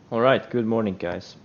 All right, good morning, guys.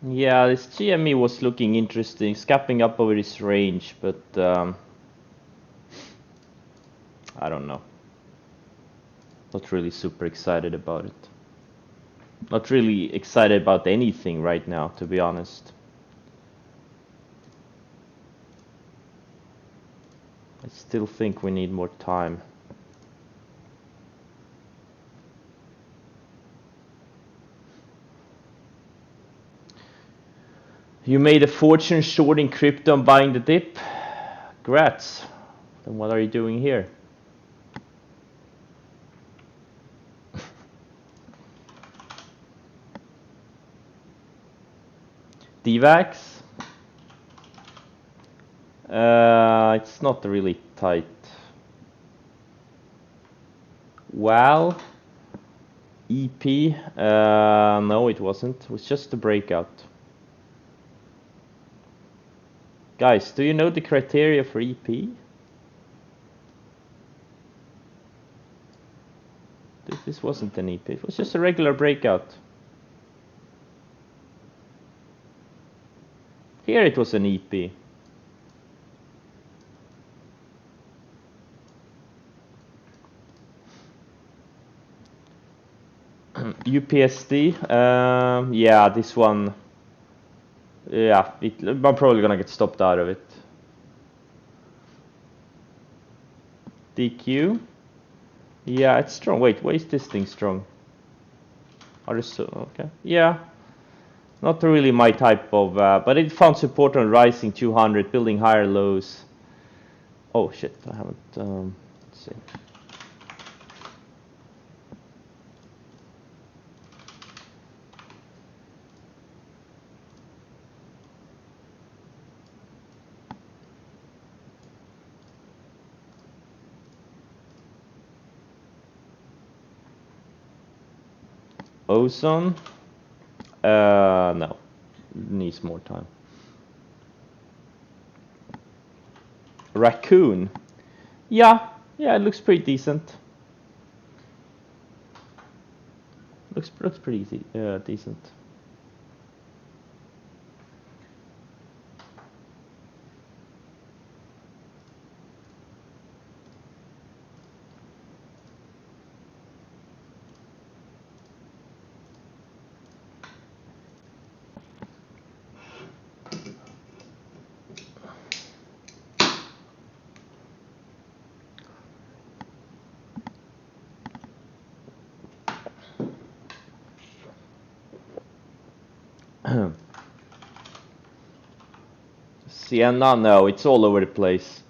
Yeah, this GME was looking interesting, scapping up over this range, but I don't know. Not really super excited about it. Not really excited about anything right now, to be honest. I still think we need more time. You made a fortune shorting crypto and buying the dip? Congrats. Then what are you doing here? DVAX? It's not really tight. Wow. EP? No, it wasn't. It was just a breakout. Guys, do you know the criteria for EP? This wasn't an EP. It was just a regular breakout. Here it was an EP. UPSD? Yeah, this one. Yeah, I'm probably gonna get stopped out of it. DQ? Yeah, it's strong. Wait, why is this thing strong? Okay. Yeah, not really my type of, but it found support on rising 200, building higher lows. Oh shit, I haven't, let's see. Ozone? No, needs more time. Raccoon? Yeah, it looks pretty decent. Looks pretty decent. Sienna, no, it's all over the place.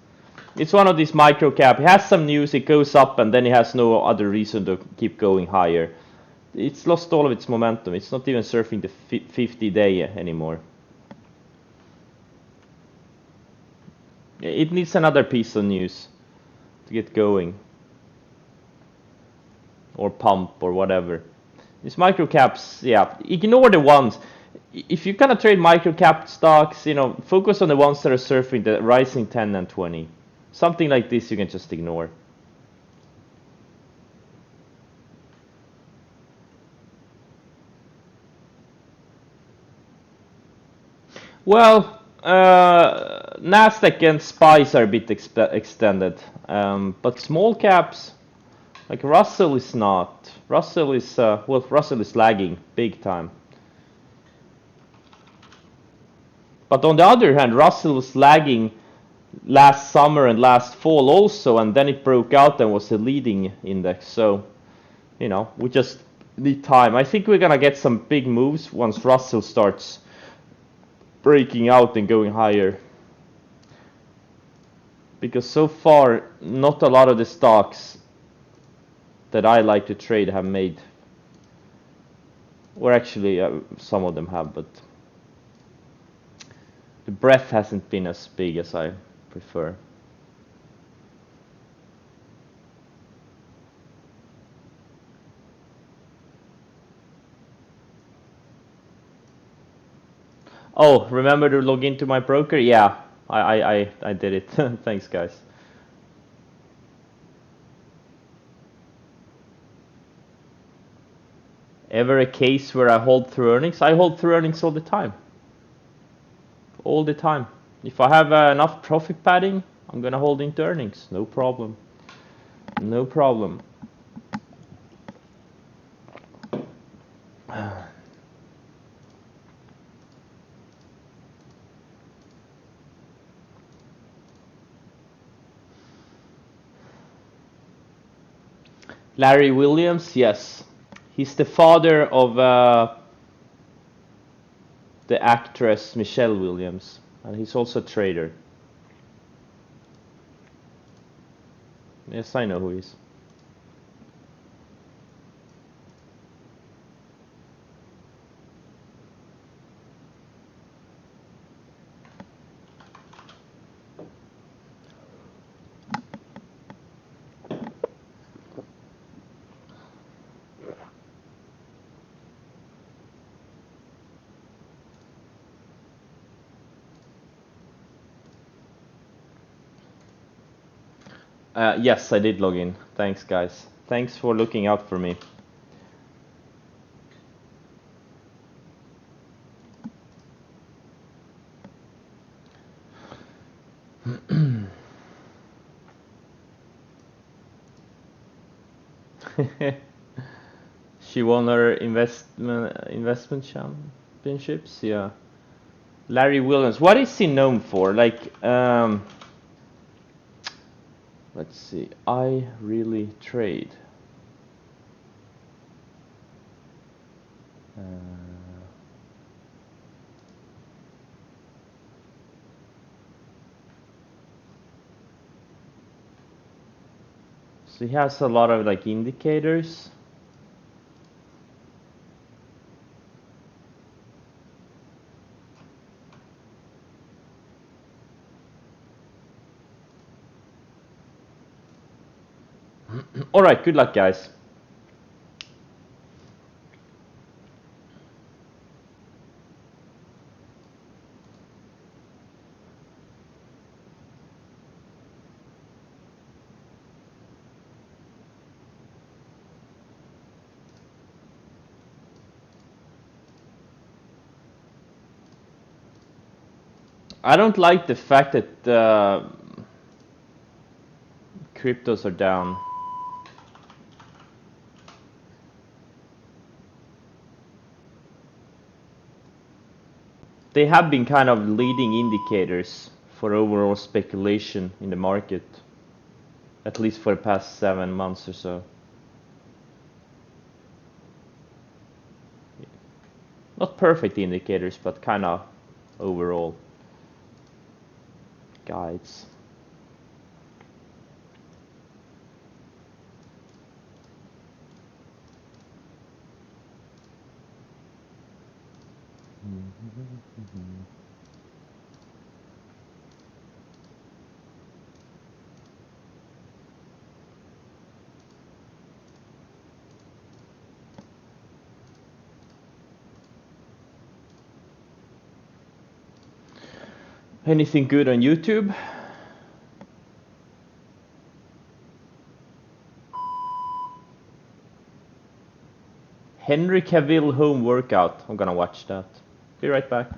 It's one of these micro cap. It has some news, it goes up, and then it has no other reason to keep going higher. It's lost all of its momentum. It's not even surfing the 50-day anymore. It needs another piece of news to get going. Or pump or whatever. These micro caps, yeah, ignore the ones. If you're gonna trade micro cap stocks, you know, focus on the ones that are surfing the rising 10 and 20. Something like this you can just ignore. Well, Nasdaq and SPYs are a bit extended, but small caps, like Russell is not. Russell is well, Russell is lagging big time. But on the other hand, Russell was lagging last summer and last fall also, and then it broke out and was a leading index. So, you know, we just need time. I think we're gonna get some big moves once Russell starts breaking out and going higher. Because so far, not a lot of the stocks that I like to trade have made. Or actually, some of them have, but the breadth hasn't been as big as I prefer. Oh, remember to log into my broker? Yeah, I did it. Thanks, guys. Ever a case where I hold through earnings? I hold through earnings all the time. All the time. If I have enough profit padding, I'm gonna hold into earnings. No problem. No problem. Larry Williams, yes. He's the father of the actress Michelle Williams, and he's also a trader. Yes, I know who he is. Yes, I did log in. Thanks, guys. Thanks for looking out for me. She won her investment championships. Yeah. Larry Williams. What is he known for? Like, let's see. I really trade. So he has a lot of like indicators. All right, good luck, guys. I don't like the fact that cryptos are down. They have been kind of leading indicators for overall speculation in the market, at least for the past 7 months or so. not perfect indicators, but kind of overall guides. Anything good on YouTube? Henry Cavill home workout. I'm gonna watch that. Be right back.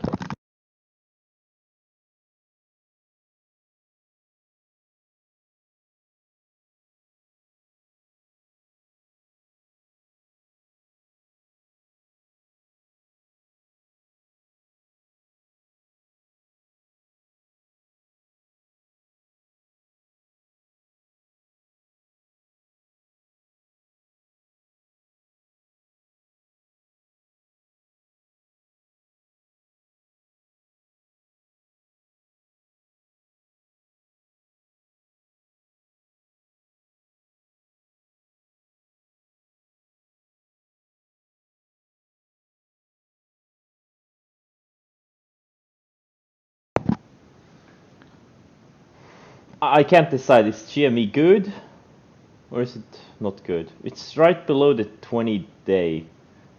I can't decide. Is GME good or is it not good? It's right below the 20-day,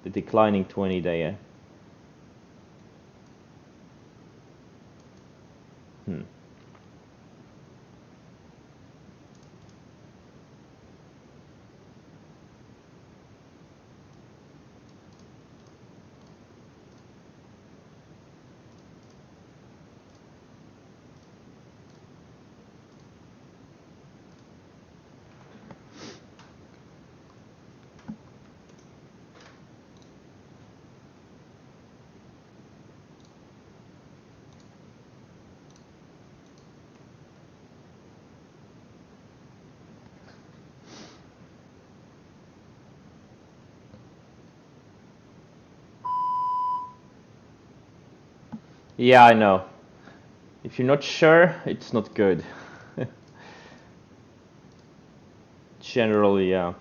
the declining 20-day. Hmm. Yeah, I know. If you're not sure, it's not good. Generally, yeah.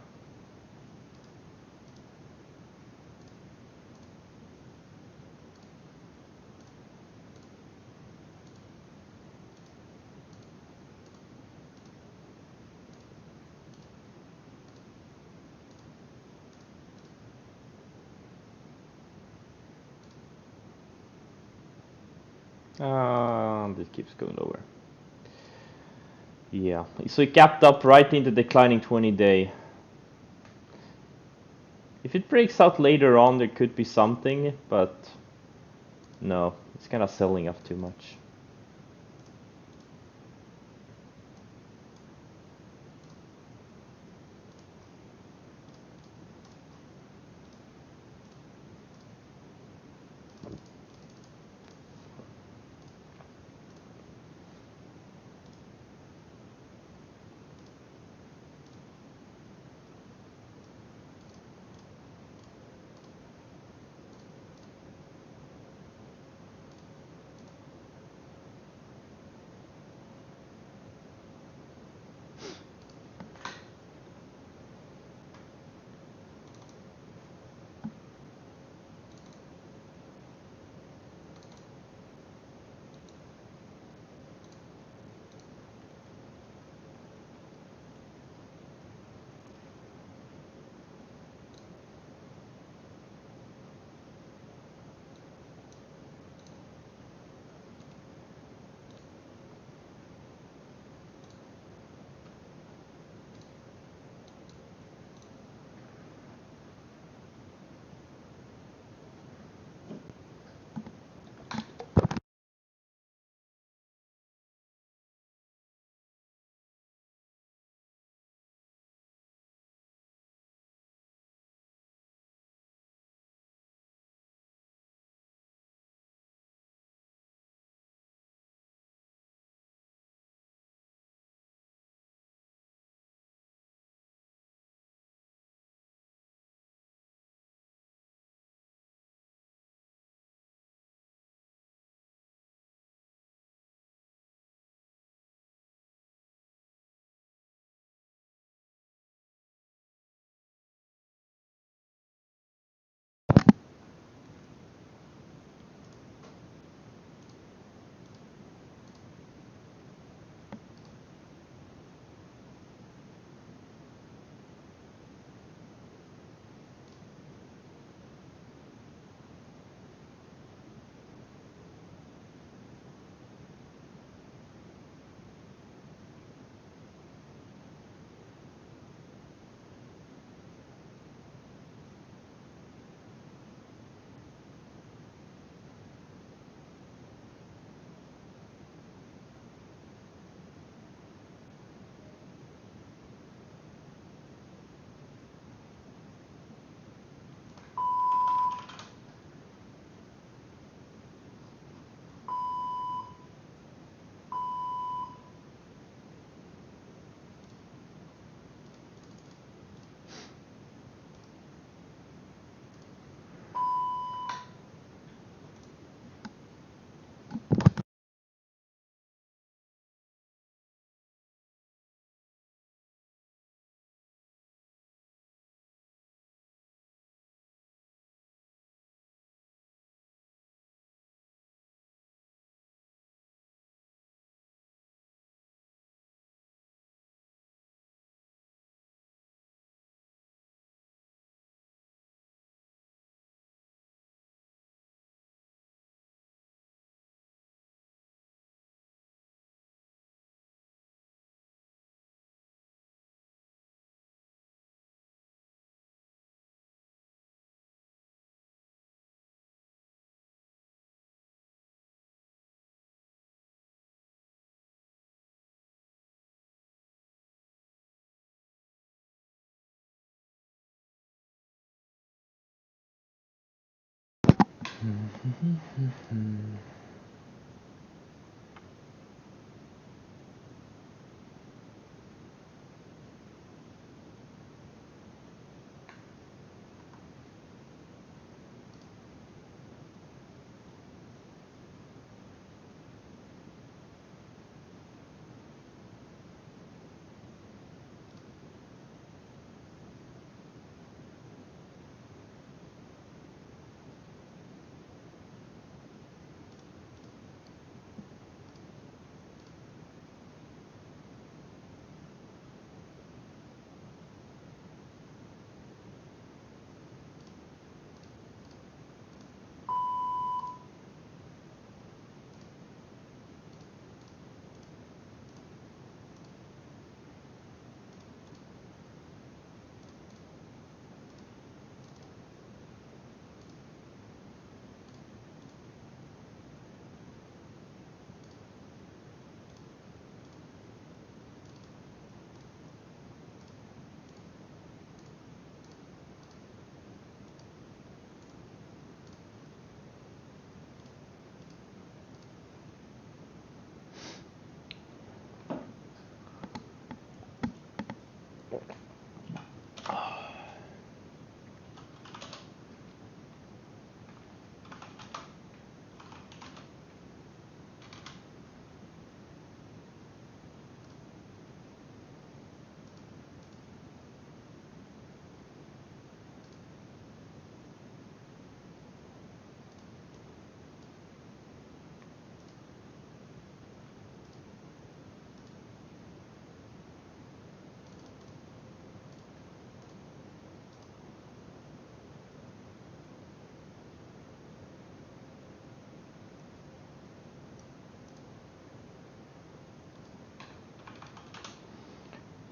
This keeps going lower. Yeah, so it gapped up right into declining 20-day. If it breaks out later on, there could be something, but no, it's kind of selling off too much.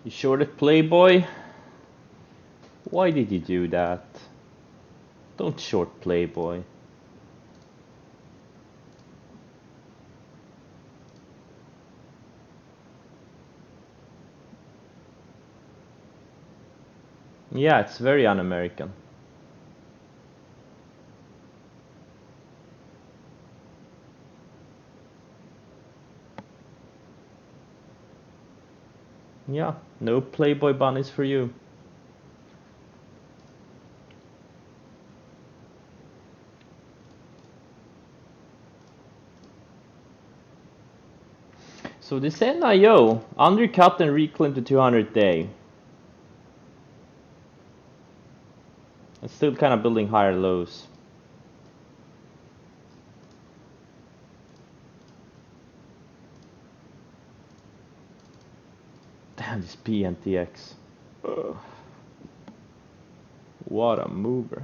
You shorted Playboy? Why did you do that? Don't short Playboy. Yeah, it's very un-American. Yeah, no Playboy bunnies for you. So this NIO undercut and reclaimed the 200 day. It's still kind of building higher lows. Damn this PNTX. Ugh. What a mover.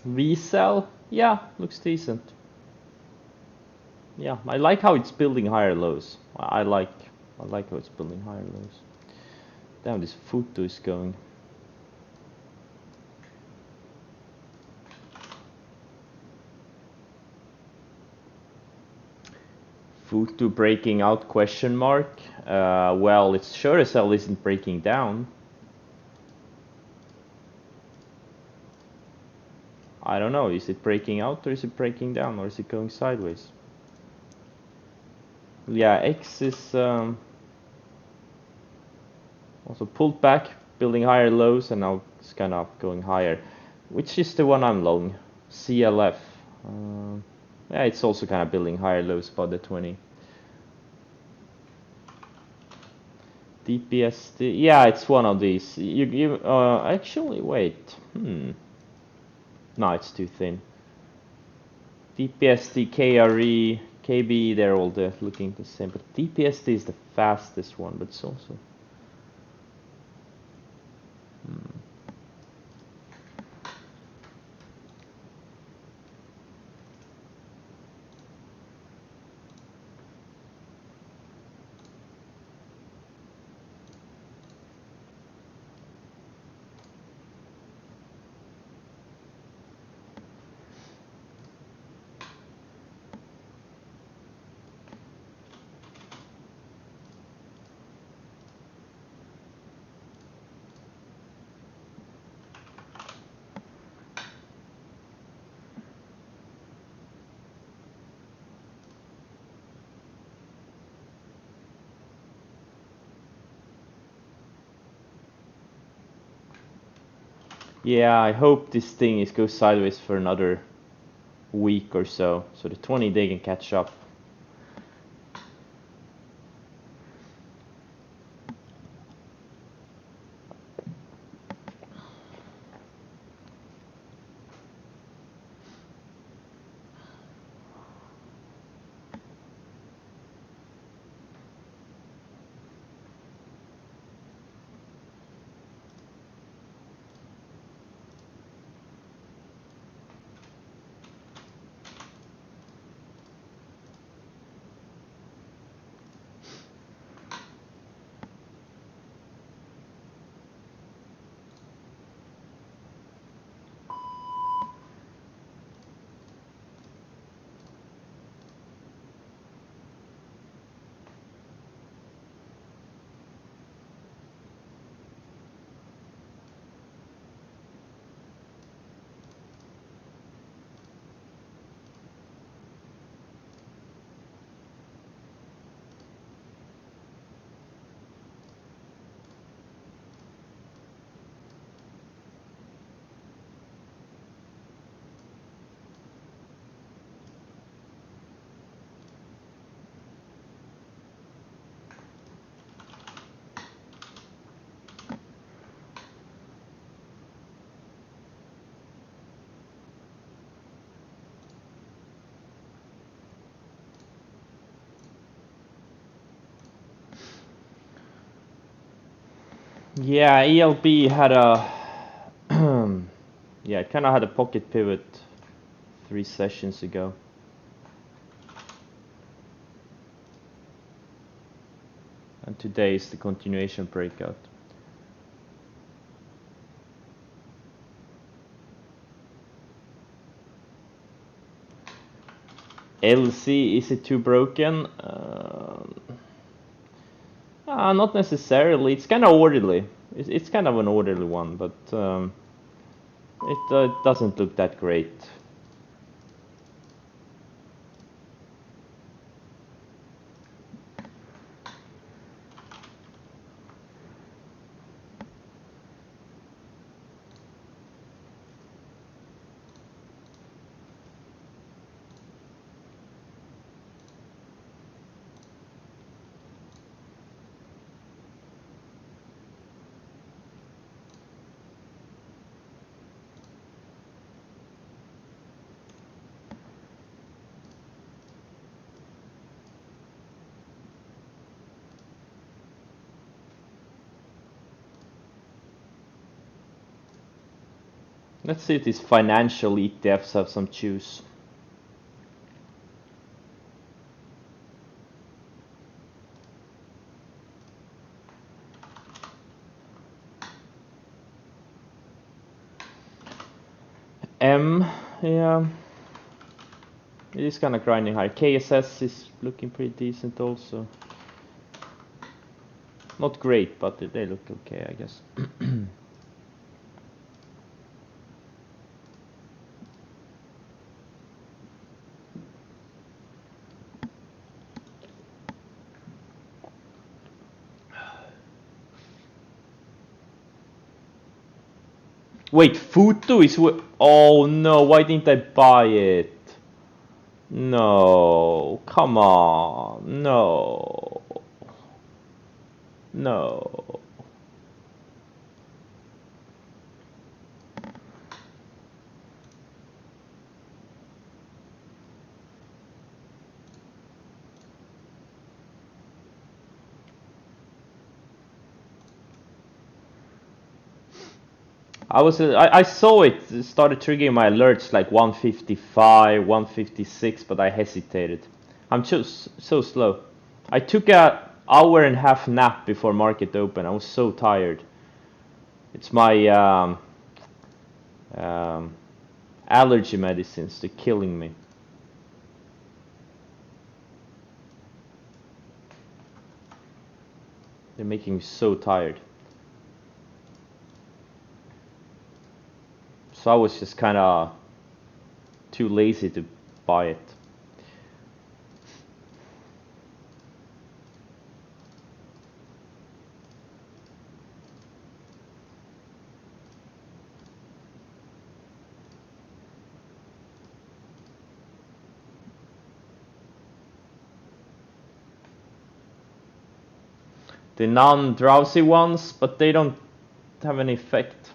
Resell? Yeah, looks decent. Yeah, I like how it's building higher lows. I like how it's building higher lows. Damn, this Futu is going. Futu breaking out question mark? Well, it's sure as hell isn't breaking down. I don't know, is it breaking out or is it breaking down or is it going sideways? Yeah, X is also pulled back, building higher lows, and now it's kind of going higher. Which is the one I'm long? CLF. Yeah, it's also kind of building higher lows above the 20. DPSD, yeah, it's one of these. You actually wait. No, it's too thin. DPSD, KRE, KB, they're all looking the same, but DPSD is the fastest one, but it's also. Yeah, I hope this thing goes sideways for another week or so the 20 they can catch up. Yeah, ELB had a yeah, it kind of had a pocket pivot 3 sessions ago. And today is the continuation breakout. LC, is it too broken? Not necessarily. It's kind of orderly. It's kind of an orderly one, but it doesn't look that great. Let's see if these financial ETFs have some juice. Yeah, it is kind of grinding high. KSS is looking pretty decent also. Not great, but they look okay, I guess. Wait, Futu is... Oh no, why didn't I buy it? No, come on, no. No. I saw it started triggering my alerts like 155, 156, but I hesitated. I'm just so slow. I took a hour and a half nap before market open. I was so tired. It's my um, allergy medicines. They're killing me. They're making me so tired. So I was just kind of too lazy to buy it. The non-drowsy ones, but they don't have any effect.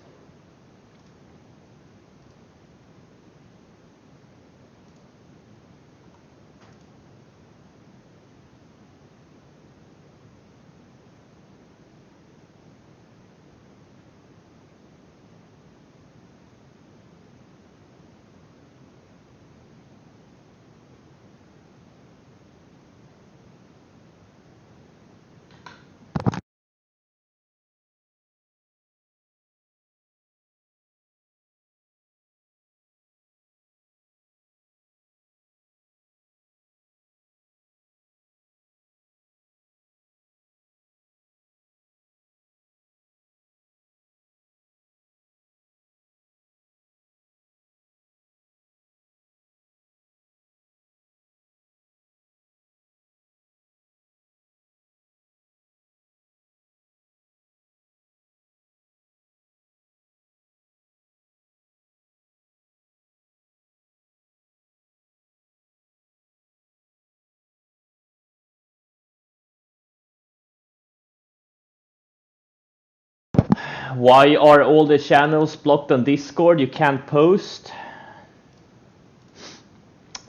Why are all the channels blocked on Discord? You can't post?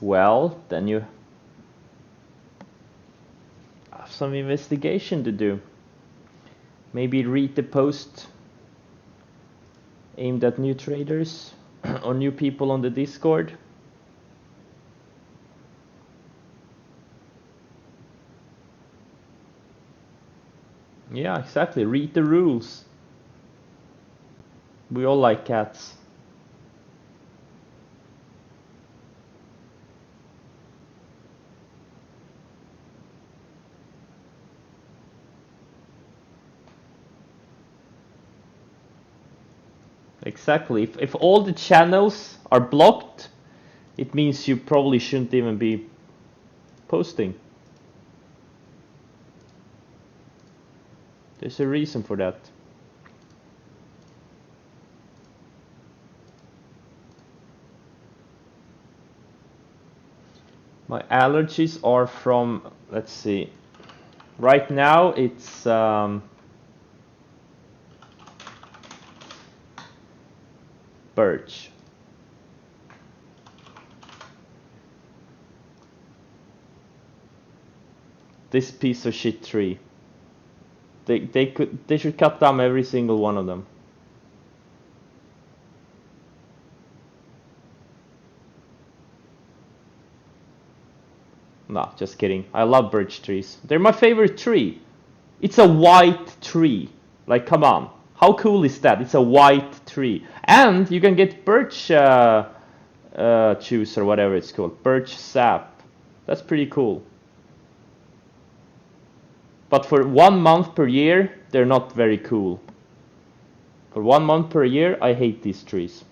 Well, then you have some investigation to do. Maybe read the post aimed at new traders or new people on the Discord. Yeah, exactly. Read the rules. We all like cats. Exactly. If all the channels are blocked, it means you probably shouldn't even be posting. There's a reason for that. My allergies are from, let's see, right now it's birch. This piece of shit tree. They should cut down every single one of them. Nah, just kidding. I love birch trees. They're my favorite tree. It's a white tree. Like, come on. How cool is that? It's a white tree. And you can get birch juice or whatever it's called. Birch sap. That's pretty cool. But for 1 month per year, they're not very cool. For 1 month per year, I hate these trees.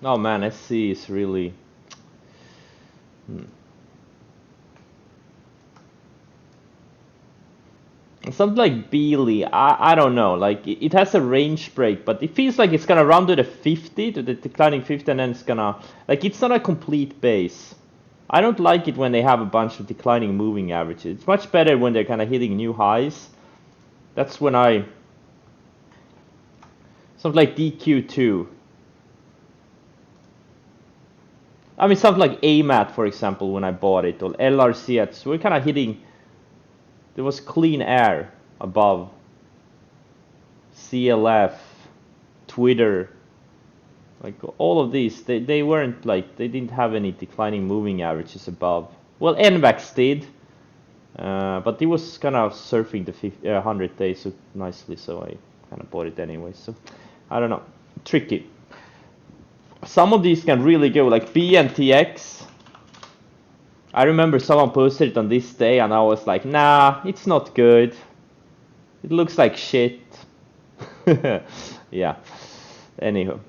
Oh man, SC is really. Hmm. Something like Beely, I don't know. Like it has a range break, but it feels like it's gonna run to the 50, to the declining 50, and then it's gonna like it's not a complete base. I don't like it when they have a bunch of declining moving averages. It's much better when they're kind of hitting new highs. That's when I something like DQ2. I mean something like AMAT for example when I bought it or LRC. So we're kind of hitting. There was clean air above. CLF, Twitter, like all of these, they weren't like they didn't have any declining moving averages above. Well, NVAX did, but it was kind of surfing the 100 days so nicely, so I kind of bought it anyway. So I don't know, tricky. Some of these can really go like BNTX. I remember someone posted it on this day, and I was like, nah, it's not good. It looks like shit. Yeah. Anywho.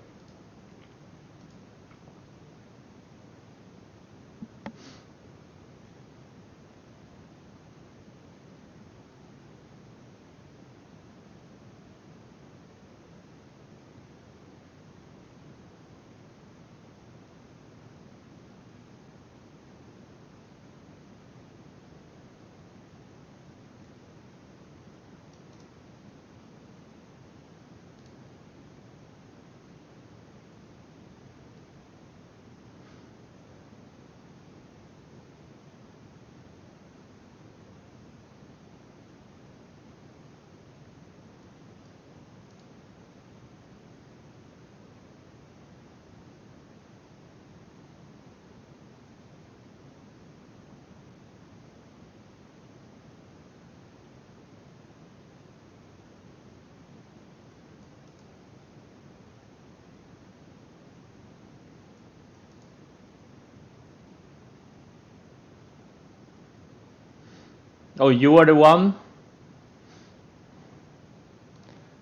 Oh, you are the one?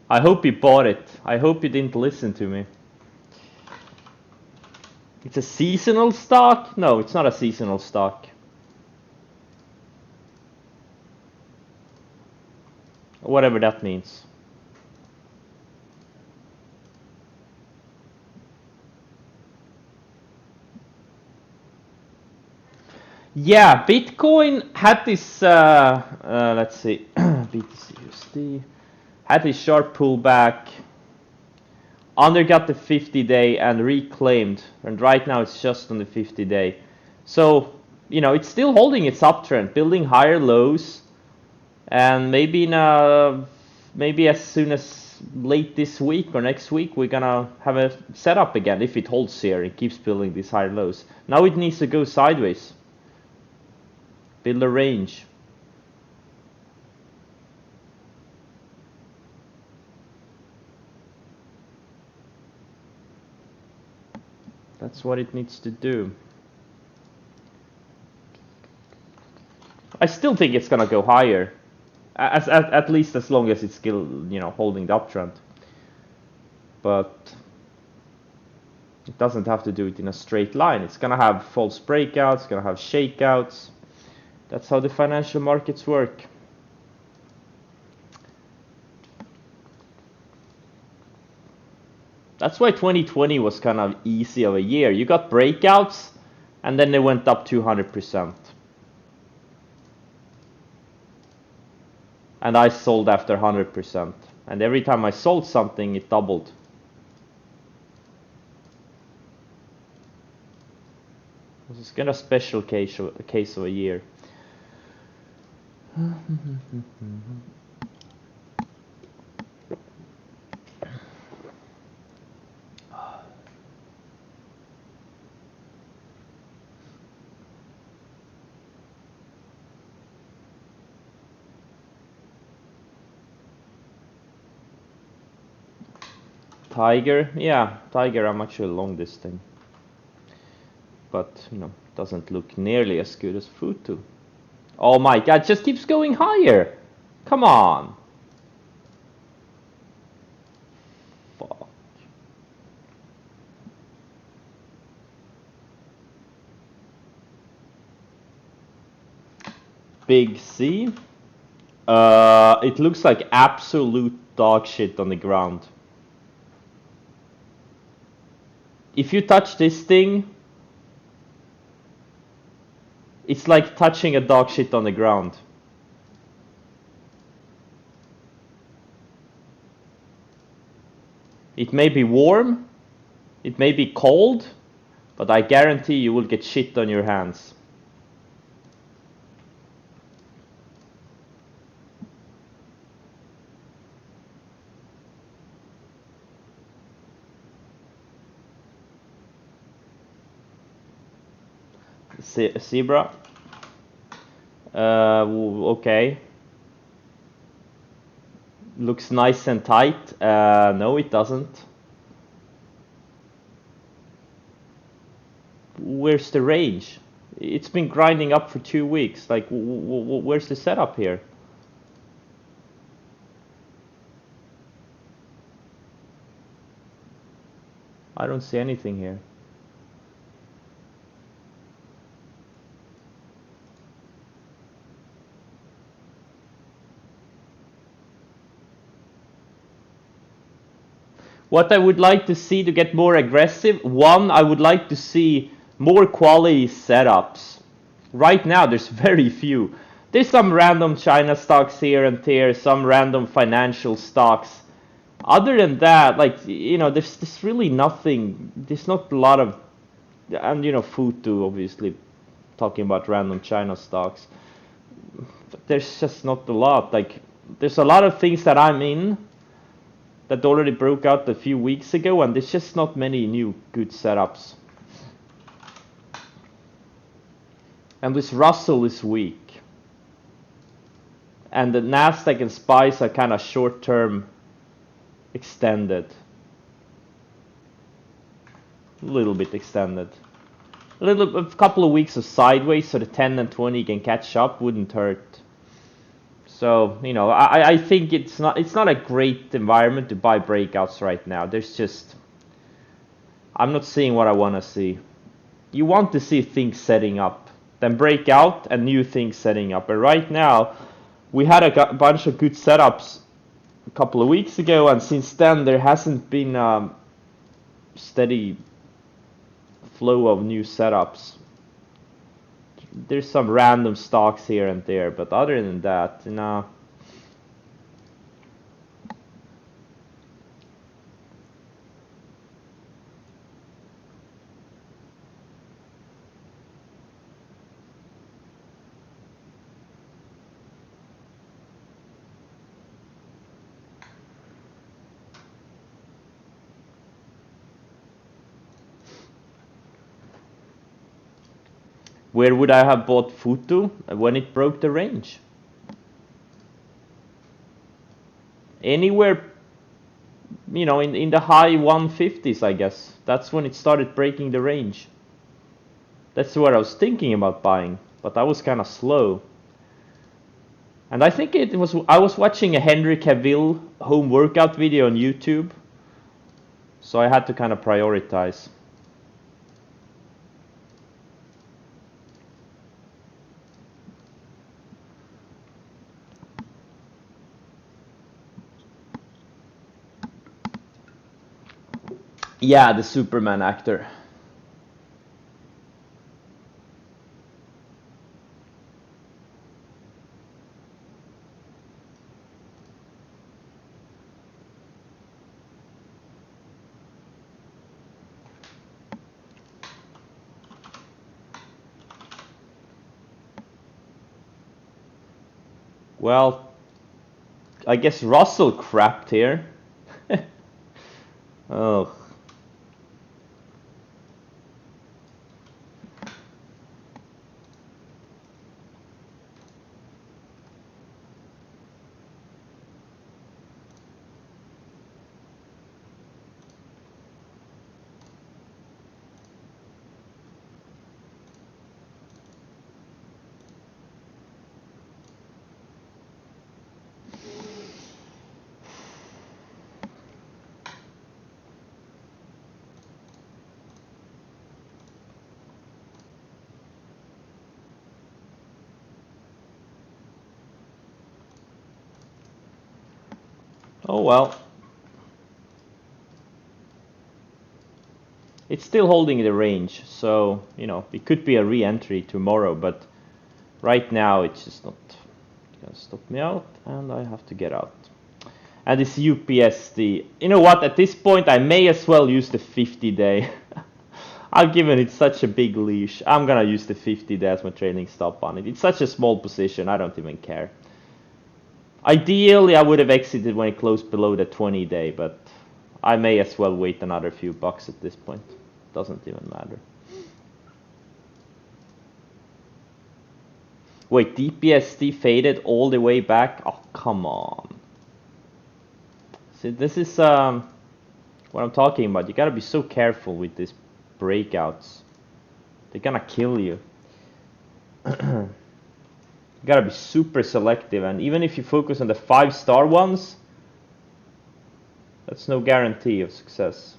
I hope you bought it. I hope you didn't listen to me. It's a seasonal stock? No, it's not a seasonal stock. Whatever that means. Yeah, Bitcoin had this, let's see, BTC had this sharp pullback, undergot the 50-day and reclaimed, and right now it's just on the 50-day. So, it's still holding its uptrend, building higher lows, and maybe as soon as late this week or next week we're gonna have a setup again if it holds here and keeps building these higher lows. Now it needs to go sideways, build a range. That's what it needs to do. I still think it's gonna go higher, at least as long as it's still holding the uptrend. But it doesn't have to do it in a straight line. It's gonna have false breakouts, gonna have shakeouts. That's how the financial markets work. That's why 2020 was kind of easy of a year. You got breakouts, and then they went up 200%. And I sold after 100%. And every time I sold something, it doubled. This is kind of a special case of a year. Tiger, yeah, Tiger, I'm actually long this thing. But, doesn't look nearly as good as Futu. Oh my god, just keeps going higher. Come on. Fuck. Big C. It looks like absolute dog shit on the ground. If you touch this thing, it's like touching a dog shit on the ground. It may be warm, it may be cold, but I guarantee you will get shit on your hands. Zebra. Okay. Looks nice and tight. No, it doesn't. Where's the range? It's been grinding up for 2 weeks. Like, where's the setup here? I don't see anything here. What I would like to see to get more aggressive, one, I would like to see more quality setups. Right now, there's very few. There's some random China stocks here and there, some random financial stocks. Other than that, like, there's really nothing. There's not a lot of, and Futu, obviously, talking about random China stocks. But there's just not a lot. Like, there's a lot of things that I'm in that already broke out a few weeks ago, and there's just not many new good setups. And this Russell is weak. And the Nasdaq and SPYs are kind of short-term extended. A little bit extended. A couple of weeks of sideways, so the 10 and 20 can catch up, wouldn't hurt. So, I think it's not a great environment to buy breakouts right now. I'm not seeing what I want to see. You want to see things setting up, then break out and new things setting up. And right now, we had a bunch of good setups a couple of weeks ago, and since then there hasn't been a steady flow of new setups. There's some random stocks here and there, but other than that, no. Where would I have bought Futu when it broke the range? Anywhere, in the high 150s, I guess. That's when it started breaking the range. That's what I was thinking about buying, but I was kind of slow. And I think I was watching a Henry Cavill home workout video on YouTube, so I had to kind of prioritize. Yeah, the Superman actor. Well, I guess Russell crapped here. Oh. Oh well. It's still holding the range, so, you know, it could be a re-entry tomorrow, but right now it's just not gonna stop me out, and I have to get out. And this UPSD, you know what, at this point I may as well use the 50-day. I've given it such a big leash. I'm gonna use the 50-day as my trailing stop on it. It's such a small position, I don't even care. Ideally, I would have exited when it closed below the 20-day, but I may as well wait another few bucks at this point. Doesn't even matter. Wait, DPSD faded all the way back? Oh, come on. See, this is what I'm talking about. You gotta be so careful with these breakouts. They're gonna kill you. You gotta be super selective, and even if you focus on the 5-star ones, that's no guarantee of success.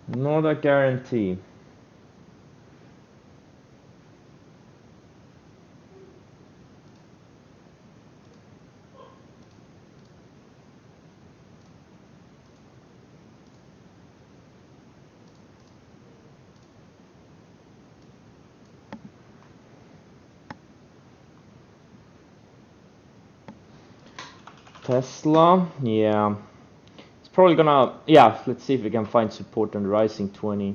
Not a guarantee. Tesla, yeah. It's probably gonna, yeah, let's see if we can find support on the rising 20.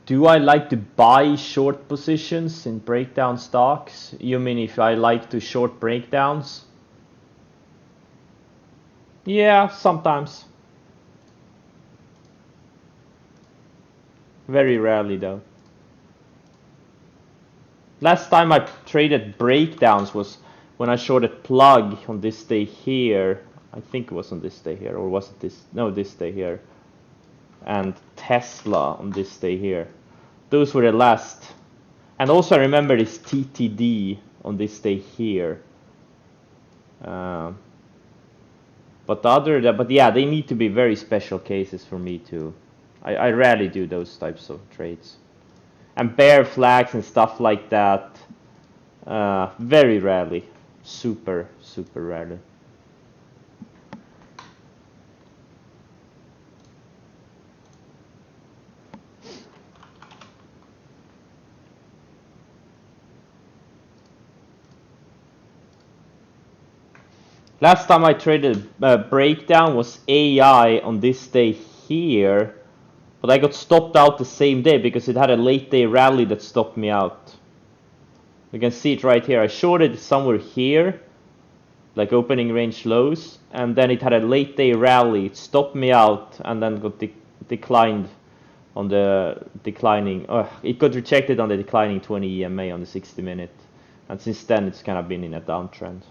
Do I like to buy short positions in breakdown stocks? You mean if I like to short breakdowns? Yeah, sometimes. Very rarely though. Last time I traded breakdowns was when I shorted plug on this day here. I think it was on this day here, or was it this? No, this day here. And Tesla on this day here. Those were the last. And also I remember this TTD on this day here. But yeah, they need to be very special cases for me to. I rarely do those types of trades. And bear flags and stuff like that, very rarely. Super, super rarely. Last time I traded breakdown was AI on this day here, but I got stopped out the same day because it had a late day rally that stopped me out. You can see it right here. I shorted somewhere here, like opening range lows, and then it had a late day rally. It stopped me out and then got declined on the declining. It got rejected on the declining 20 EMA on the 60-minute, and since then it's kind of been in a downtrend.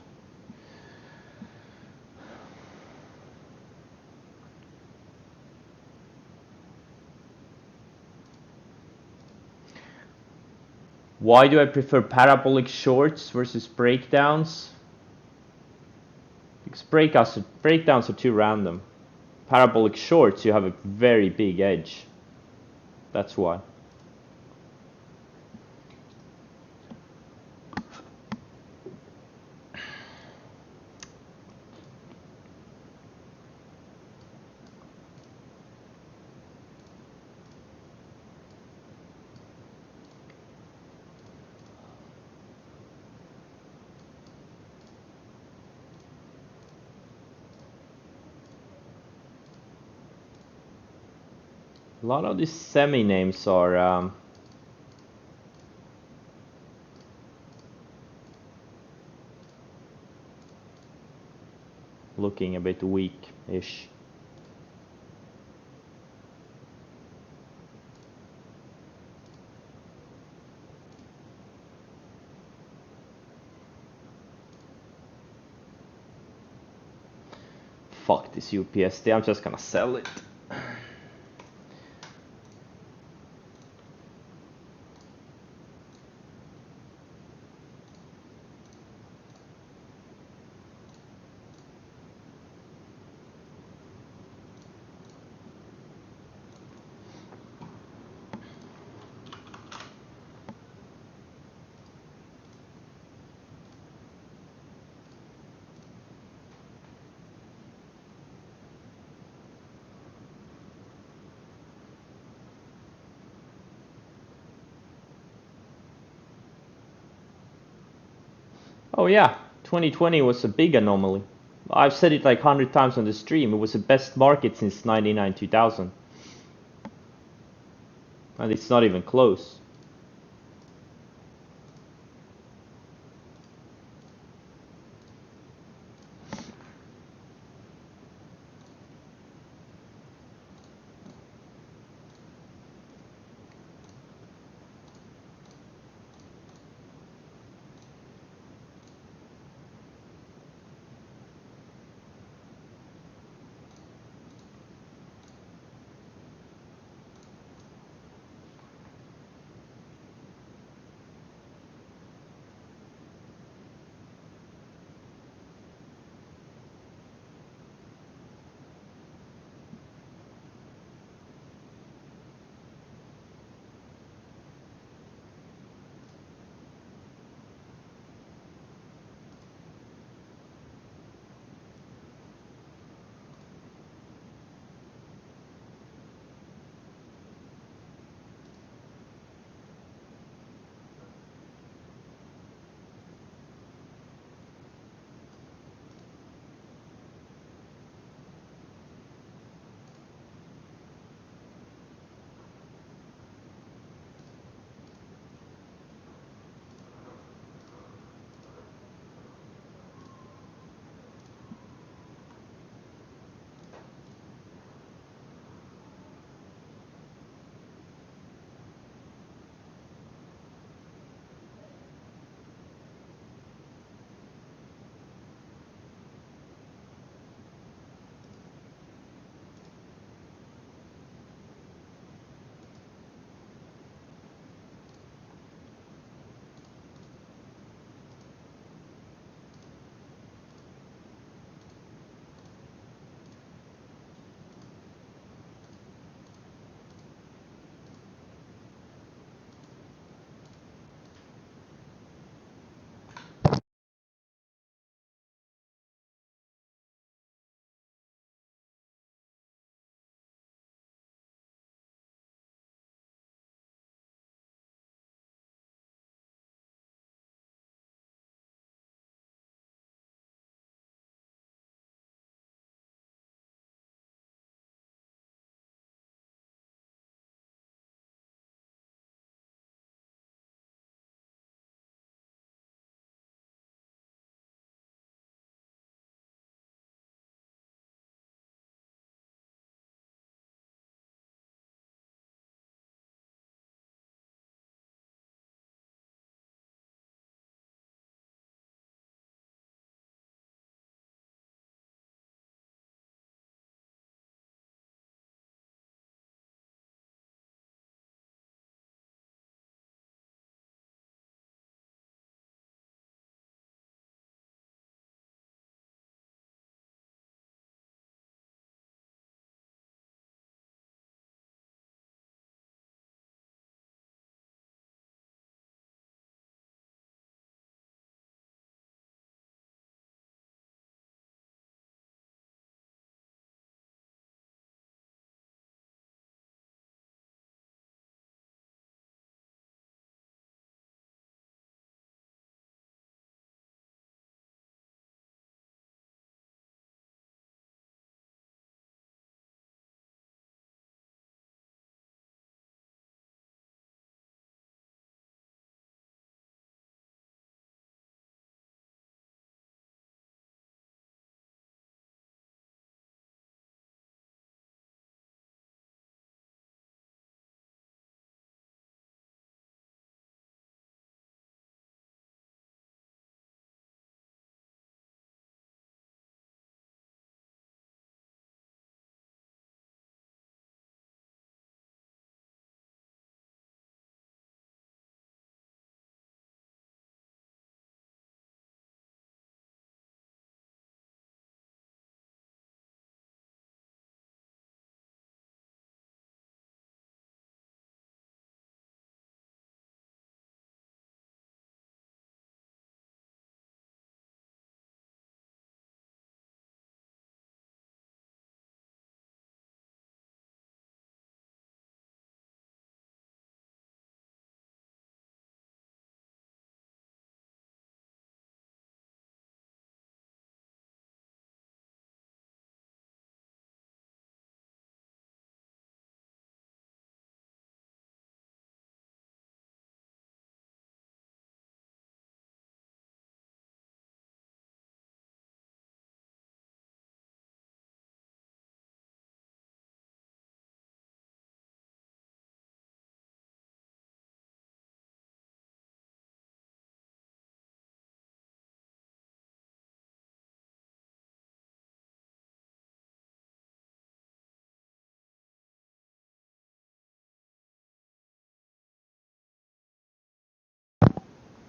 Why do I prefer parabolic shorts versus breakdowns? Because breakdowns are too random. Parabolic shorts, you have a very big edge. That's why. A lot of these semi names are looking a bit weak-ish. fuck this UPSD, I'm just gonna sell it. Oh yeah, 2020 was a big anomaly. I've said it like 100 times on the stream. It was the best market since 99 2000. And it's not even close.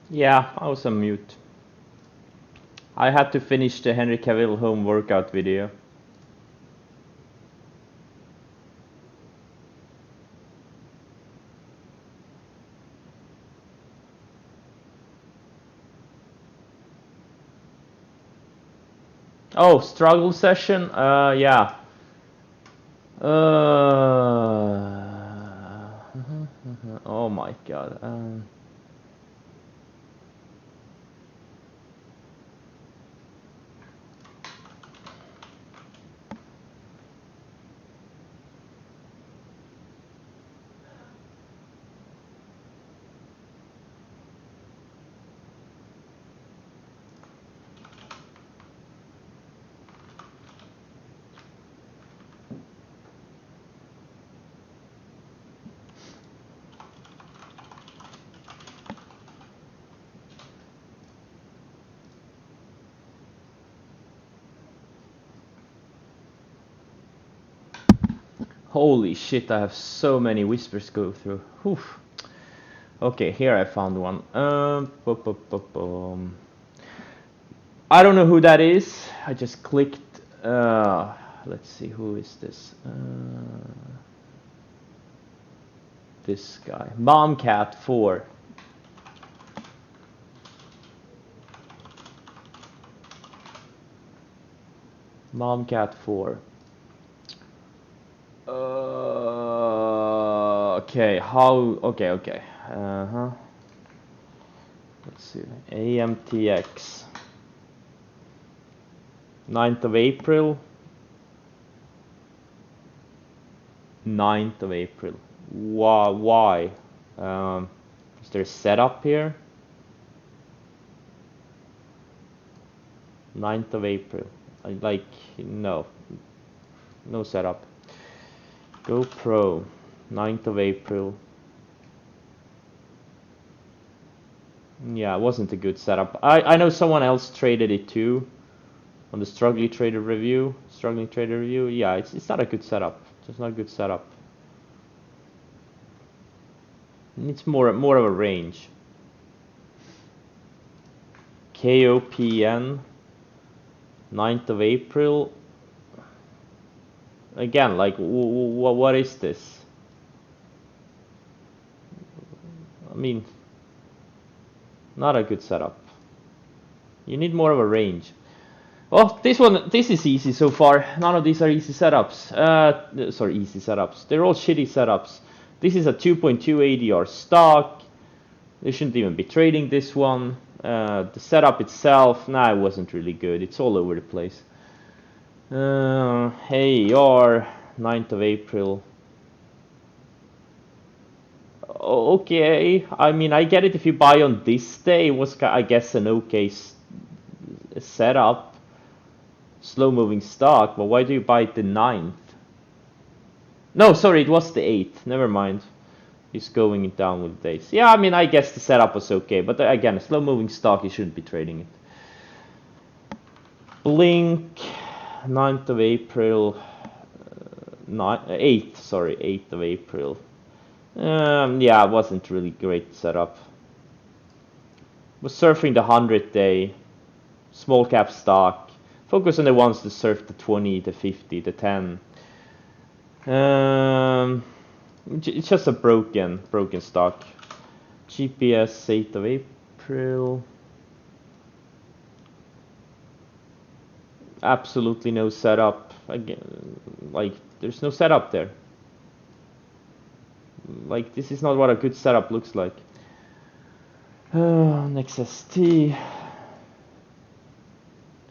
Yeah, I was on mute. I had to finish the Henry Cavill home workout video. Oh, struggle session? Yeah. Oh my god. Holy shit, I have so many whispers go through. Oof. Okay, here I found one. I don't know who that is. I just clicked. Let's see, who is this? This guy. Momcat4. Momcat4. Okay, how? Okay. Let's see. AMTX. 9th of April. 9th of April. Why? Is there a setup here? 9th of April. No setup. GoPro. 9th of April. Yeah, it wasn't a good setup. I know someone else traded it too on the Struggling Trader review. Yeah, it's not a good setup. It's not a good setup. It's more of a range. KOPN. 9th of April. Again, like, what is this? I mean, not a good setup. You need more of a range. Well, this is easy so far. None of these are easy setups. Sorry, easy setups. They're all shitty setups. This is a 2.2 ADR stock. They shouldn't even be trading this one. The setup itself, nah, it wasn't really good. It's all over the place. AR, 9th of April. Okay, I mean, I get it if you buy on this day. It was, I guess, an okay setup. Slow moving stock, but why do you buy it the 9th? No, sorry, it was the 8th. Never mind. He's going it down with days. Yeah, I mean, I guess the setup was okay, but again, a slow moving stock, you shouldn't be trading it. Blink, 9th of April. 8th, sorry, 8th of April. Yeah, it wasn't really great setup. Was surfing the 100 day, small cap stock. Focus on the ones that surf the 20, the 50, the 10. It's just a broken stock. GPS, 8th of April. Absolutely no setup. Again, like, there's no setup there. Like, this is not what a good setup looks like. Next ST.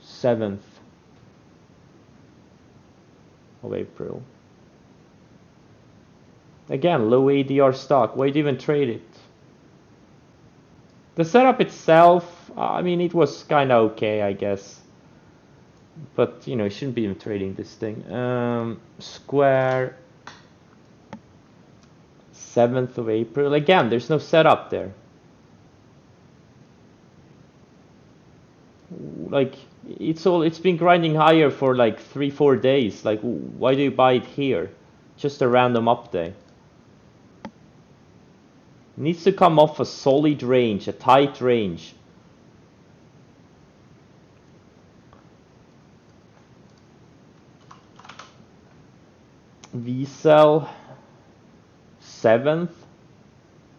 7th of April. Again, low ADR stock. Why do you even trade it? The setup itself, I mean, it was kind of okay, I guess. But, you know, you shouldn't be even trading this thing. Square. 7th of April. Again, there's no setup there. Like, it's been grinding higher for like 3-4 days. Like, why do you buy it here? Just a random update. Needs to come off a solid range, a tight range. V-cell 7th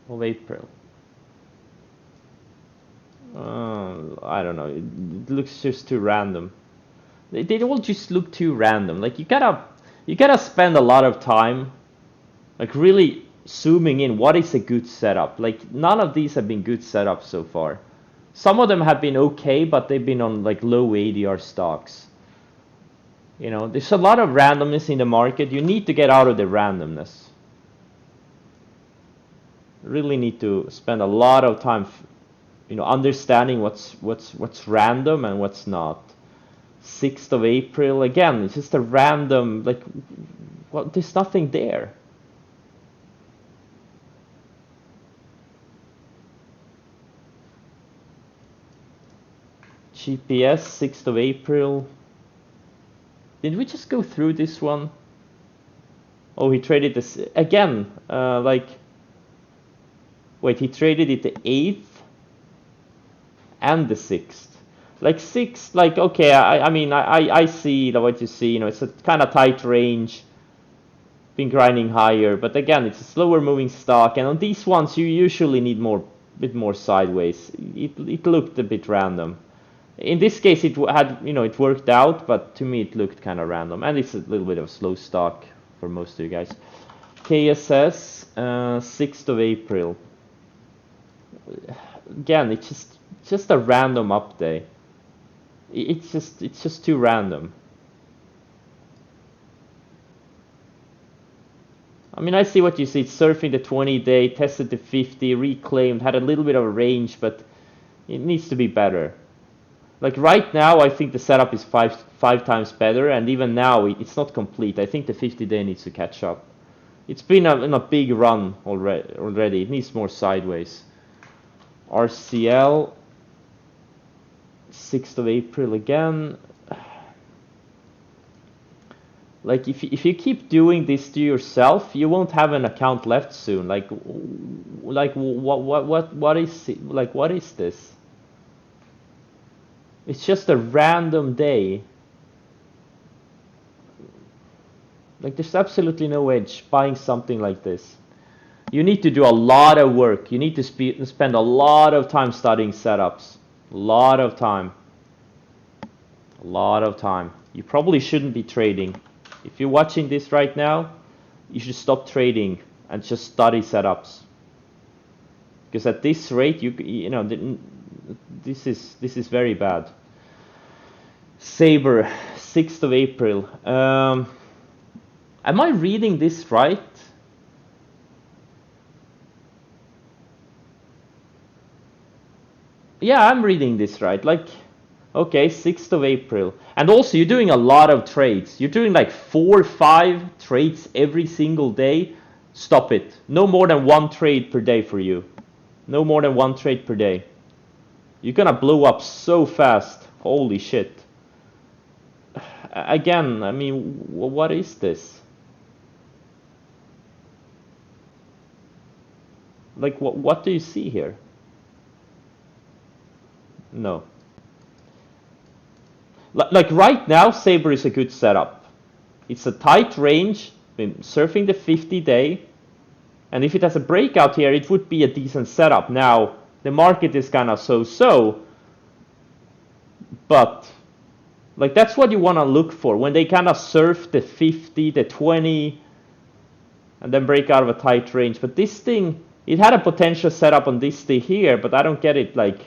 of April. I don't know. It looks just too random. They all just look too random. Like you gotta spend a lot of time, like really zooming in. What is a good setup? Like none of these have been good setups so far. Some of them have been okay, but they've been on like low ADR stocks. You know, there's a lot of randomness in the market. You need to get out of the randomness. Really need to spend a lot of time, you know, understanding what's random and what's not. 6th of April again. It's just a random, like, well, there's nothing there. GPS 6th of April. Did we just go through this one? Oh, he traded this again. Like, wait, he traded it the 8th and the 6th. Like 6th, like, okay, I mean, I see what you see. You know, it's a kind of tight range. Been grinding higher, but again, it's a slower moving stock, and on these ones, you usually need bit more sideways. It looked a bit random. In this case, it had, you know, it worked out, but to me, it looked kind of random, and it's a little bit of a slow stock for most of you guys. KSS, 6th of April. Again, it's just a random update. It's just too random. I mean, I see what you see. It's surfing the 20-day, tested the 50, reclaimed, had a little bit of a range, but it needs to be better. Like right now, I think the setup is five times better, and even now, it's not complete. I think the 50-day needs to catch up. It's been in a big run already. It needs more sideways. RCL, 6th of April again. Like if you keep doing this to yourself, you won't have an account left soon. Like what is it? Like what is this? It's just a random day. Like there's absolutely no edge buying something like this. You need to do a lot of work. You need to spend a lot of time studying setups. A lot of time. A lot of time. You probably shouldn't be trading. If you're watching this right now, you should stop trading and just study setups. Because at this rate, you know, this is very bad. Saber, 6th of April. Am I reading this right? Yeah, I'm reading this right. Like, okay, 6th of April. And also, you're doing a lot of trades. You're doing like 4 or 5 trades every single day. Stop it. No more than 1 trade per day for you. No more than 1 trade per day. You're gonna blow up so fast. Holy shit. Again, I mean, what is this? Like, what do you see here? No. Like right now, Saber is a good setup. It's a tight range, surfing the 50-day. And if it has a breakout here, it would be a decent setup. Now, the market is kind of so-so. But, like, that's what you want to look for. When they kind of surf the 50, the 20, and then break out of a tight range. But this thing, it had a potential setup on this day here, but I don't get it, like,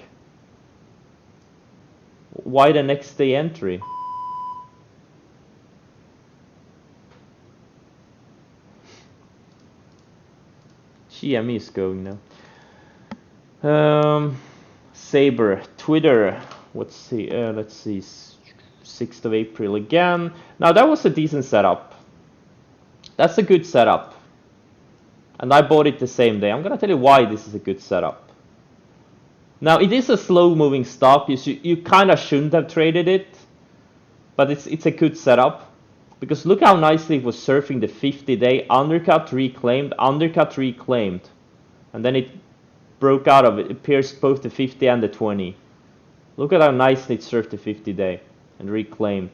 why the next day entry? GME is going now. Saber, Twitter. Let's see. 6th of April again. Now that was a decent setup. That's a good setup. And I bought it the same day. I'm gonna tell you why this is a good setup. Now it is a slow moving stock. You kind of shouldn't have traded it, but it's a good setup. Because look how nicely it was surfing the 50-day, undercut, reclaimed, undercut, reclaimed. and then it broke out of it. It pierced both the 50 and the 20. Look at how nicely it surfed the 50 day and reclaimed,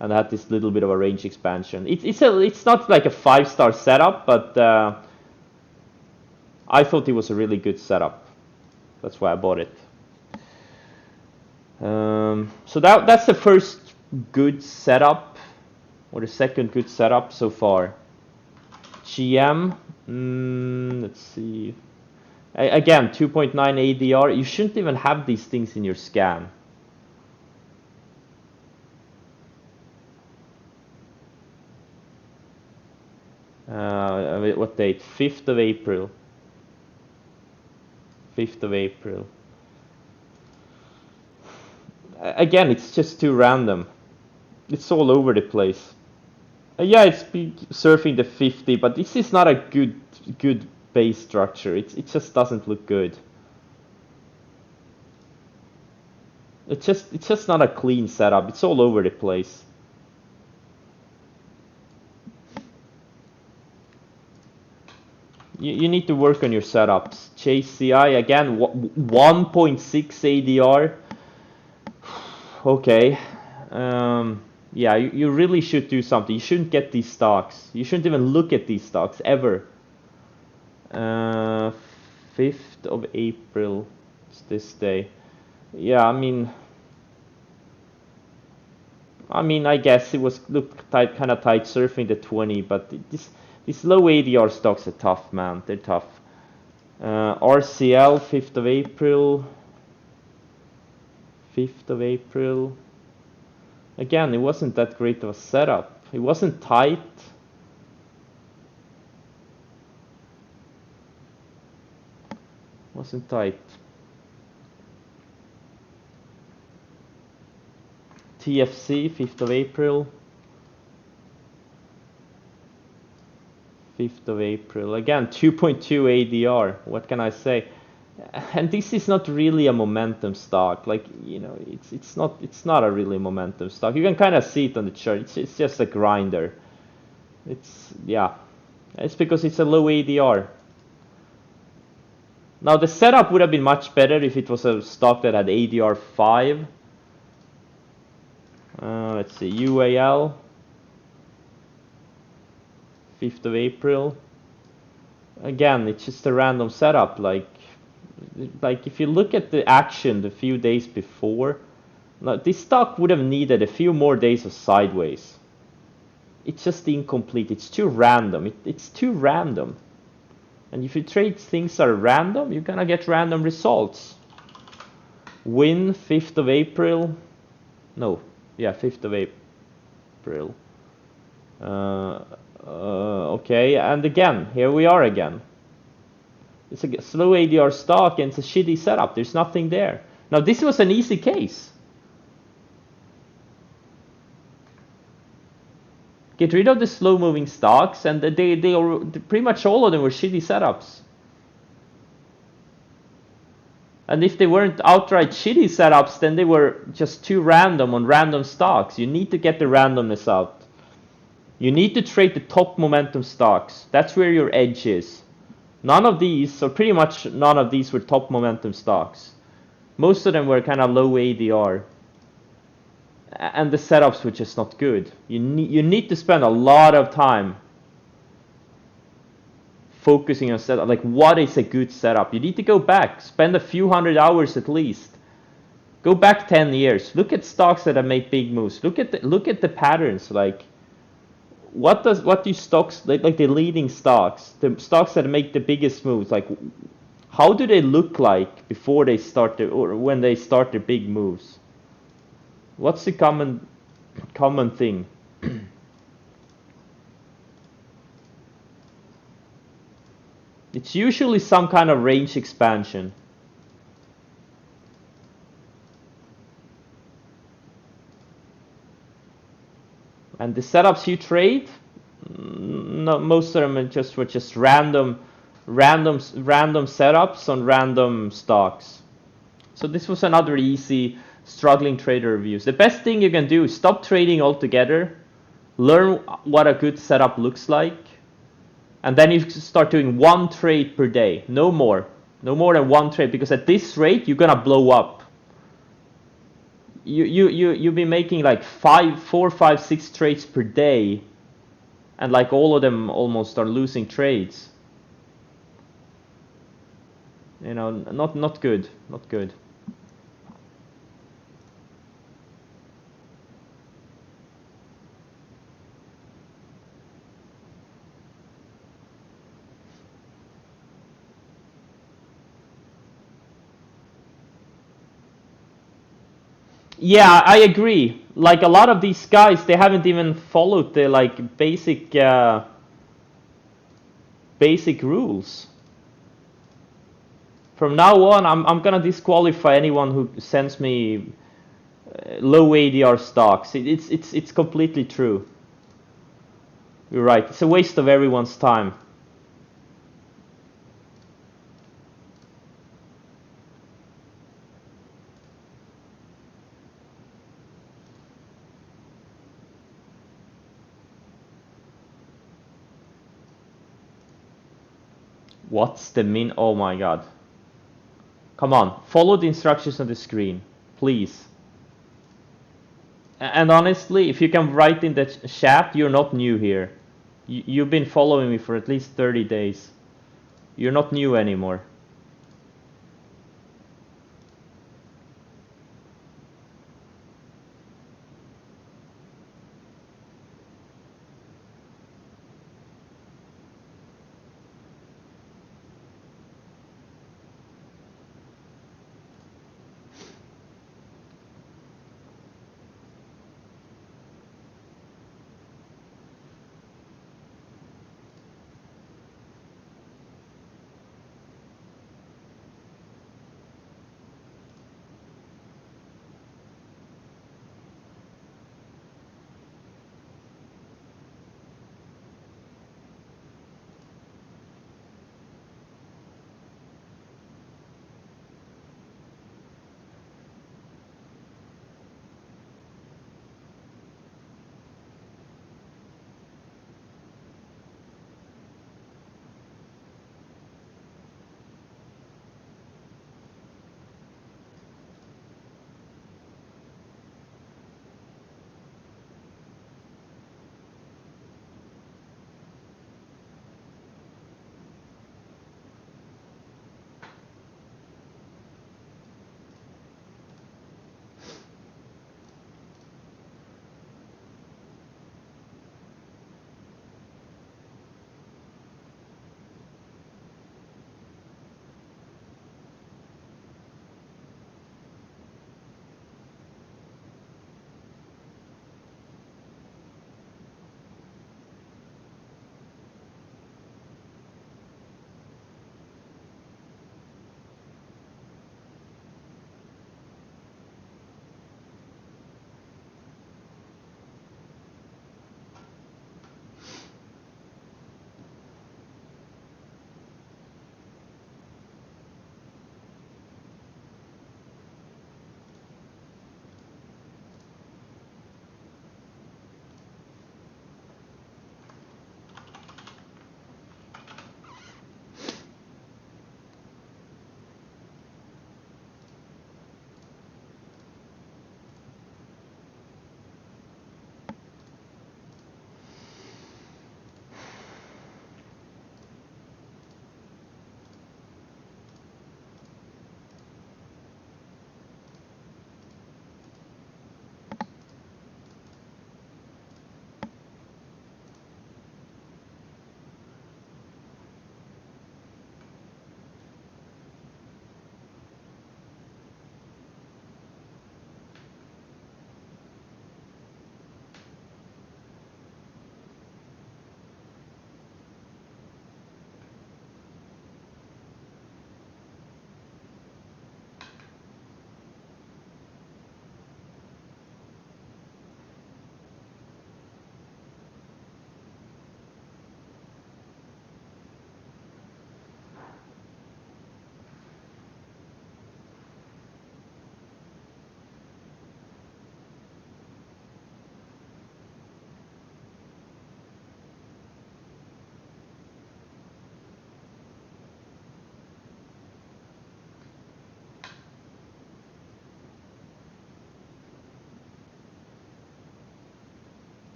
and had this little bit of a range expansion. It's not like a 5-star setup, but I thought it was a really good setup. That's why I bought it. So that's the first good setup, or the second good setup so far. GM, let's see. Again, 2.9 ADR. You shouldn't even have these things in your scan. What date? 5th of April. 5th of April. Again, it's just too random. It's all over the place. Yeah, it's surfing the 50, but this is not a good base structure. It just doesn't look good. It's just not a clean setup. It's all over the place. You need to work on your setups. Chase CI again, 1.6 ADR. Okay. Yeah, you really should do something. You shouldn't get these stocks. You shouldn't even look at these stocks ever. 5th of April. It's this day. Yeah, I mean, I guess it was kind of tight surfing the 20, but these low ADR stocks are tough, man. They're tough. RCL, 5th of April. 5th of April. Again, it wasn't that great of a setup. It wasn't tight. Wasn't tight. TFC, 5th of April. 5th of April. Again, 2.2 ADR. What can I say? And this is not really a momentum stock. Like, you know, it's not a really momentum stock. You can kind of see it on the chart. It's just a grinder. Yeah. It's because it's a low ADR. Now the setup would have been much better if it was a stock that had ADR 5. Let's see, UAL, 5th of April. Again, it's just a random setup. Like if you look at the action the few days before, now this stock would have needed a few more days of sideways. It's just incomplete. It's too random. It's too random. And if you trade things that are random, you're gonna get random results. Win, 5th of April. No, yeah, 5th of April. Okay, and again, here we are again. It's a slow ADR stock and it's a shitty setup. There's nothing there. Now this was an easy case. Get rid of the slow moving stocks, and they pretty much all of them were shitty setups. And if they weren't outright shitty setups, then they were just too random on random stocks. You need to get the randomness out. You need to trade the top momentum stocks. That's where your edge is. None of these, or pretty much none of these, were top momentum stocks. Most of them were kind of low ADR. And the setups were just not good. You need to spend a lot of time focusing on setup. Like, what is a good setup? You need to go back, spend a few hundred hours at least. Go back 10 years. Look at stocks that have made big moves. Look at the patterns. Like, what do stocks like the leading stocks, the stocks that make the biggest moves? Like, how do they look like before they start or when they start their big moves? What's the common thing? It's usually some kind of range expansion. And the setups you trade, no, most of them were just random setups on random stocks. So this was another easy struggling trader reviews. The best thing you can do is stop trading altogether, learn what a good setup looks like, and then you start doing one trade per day, no more than one trade, because at this rate you're gonna blow up. You've been making like 4, 5, 6 trades per day, and like all of them almost are losing trades. You know, not good, not good. Yeah, I agree. Like a lot of these guys, they haven't even followed the like basic rules. From now on, I'm gonna disqualify anyone who sends me low ADR stocks. It's completely true. You're right. It's a waste of everyone's time. What's the min? Oh my god. Come on, follow the instructions on the screen, please. And honestly, if you can write in the chat, you're not new here. You've been following me for at least 30 days. You're not new anymore.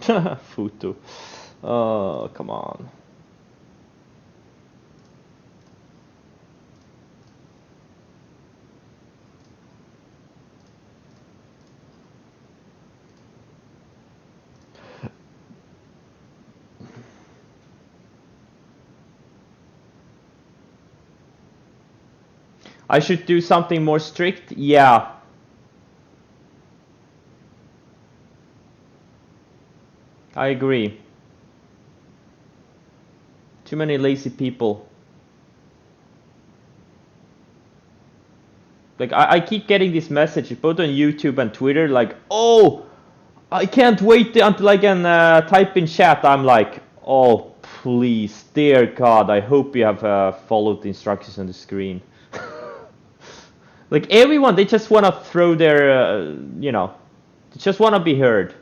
Futu. Oh, come on. I should do something more strict? Yeah. I agree. Too many lazy people. Like, I keep getting this message both on YouTube and Twitter, like, oh, I can't wait until I can type in chat. I'm like, oh, please, dear God, I hope you have followed the instructions on the screen. Like, everyone, they just want to throw their, you know, they just want to be heard.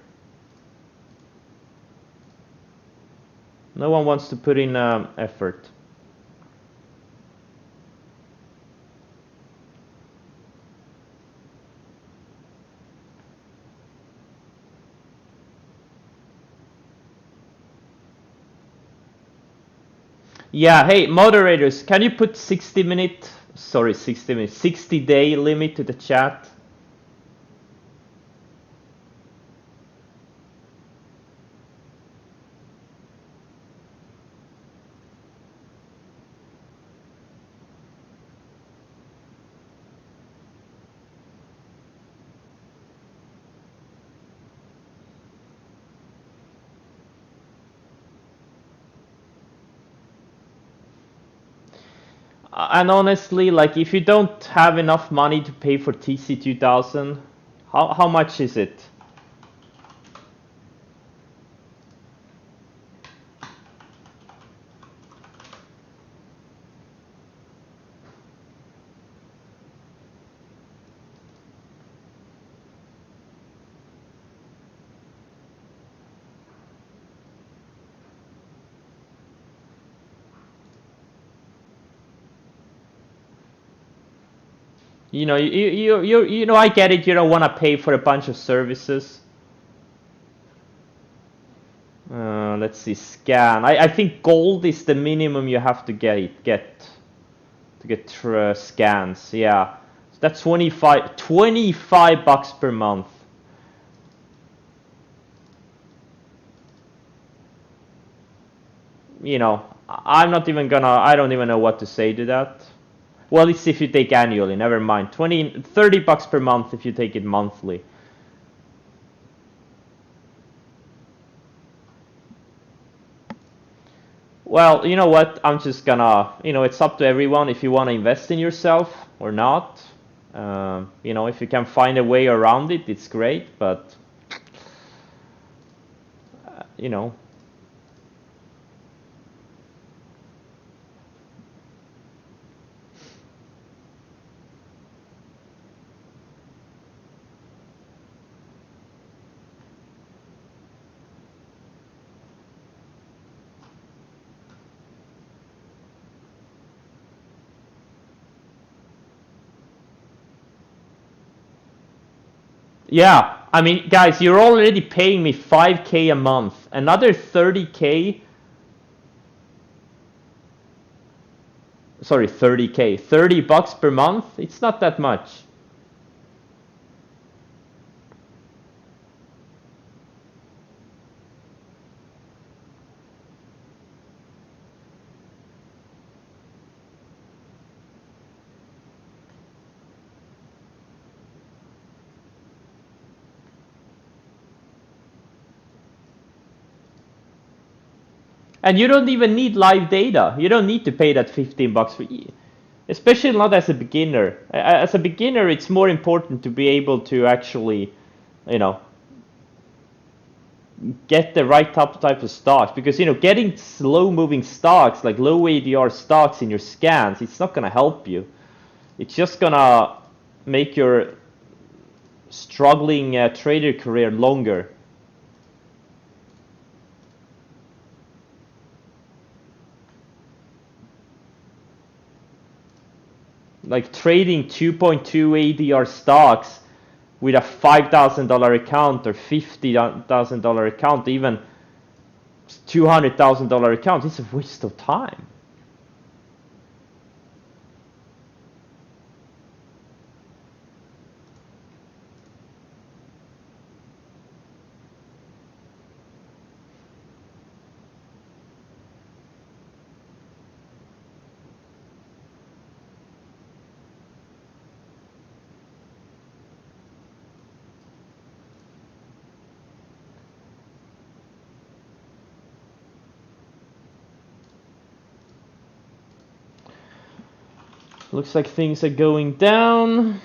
No one wants to put in effort. Yeah, hey, moderators, can you put 60-day limit to the chat? And honestly, like, if you don't have enough money to pay for TC2000, how much is it? You know, you know, I get it. You don't want to pay for a bunch of services. Let's see, scan. I think gold is the minimum you have to get scans. Yeah, so that's 25 bucks per month. You know, I'm not even gonna. I don't even know what to say to that. Well, it's if you take annually. Never mind. 30 bucks per month if you take it monthly. Well, you know what? I'm just gonna, you know, it's up to everyone if you want to invest in yourself or not. You know, if you can find a way around it, it's great. But, you know, yeah. I mean, guys, you're already paying me 5K a month. Another 30K. Sorry, 30K. 30 bucks per month. It's not that much. And you don't even need live data. You don't need to pay that 15 bucks for especially not as a beginner. As a beginner, it's more important to be able to actually, you know, get the right type of stocks, because, you know, getting slow moving stocks like low ADR stocks in your scans, it's not going to help you. It's just going to make your struggling trader career longer. Like trading 2.2 ADR stocks, with a $5,000 account or $50,000 account, even $200,000 account, it's a waste of time. Looks like things are going down.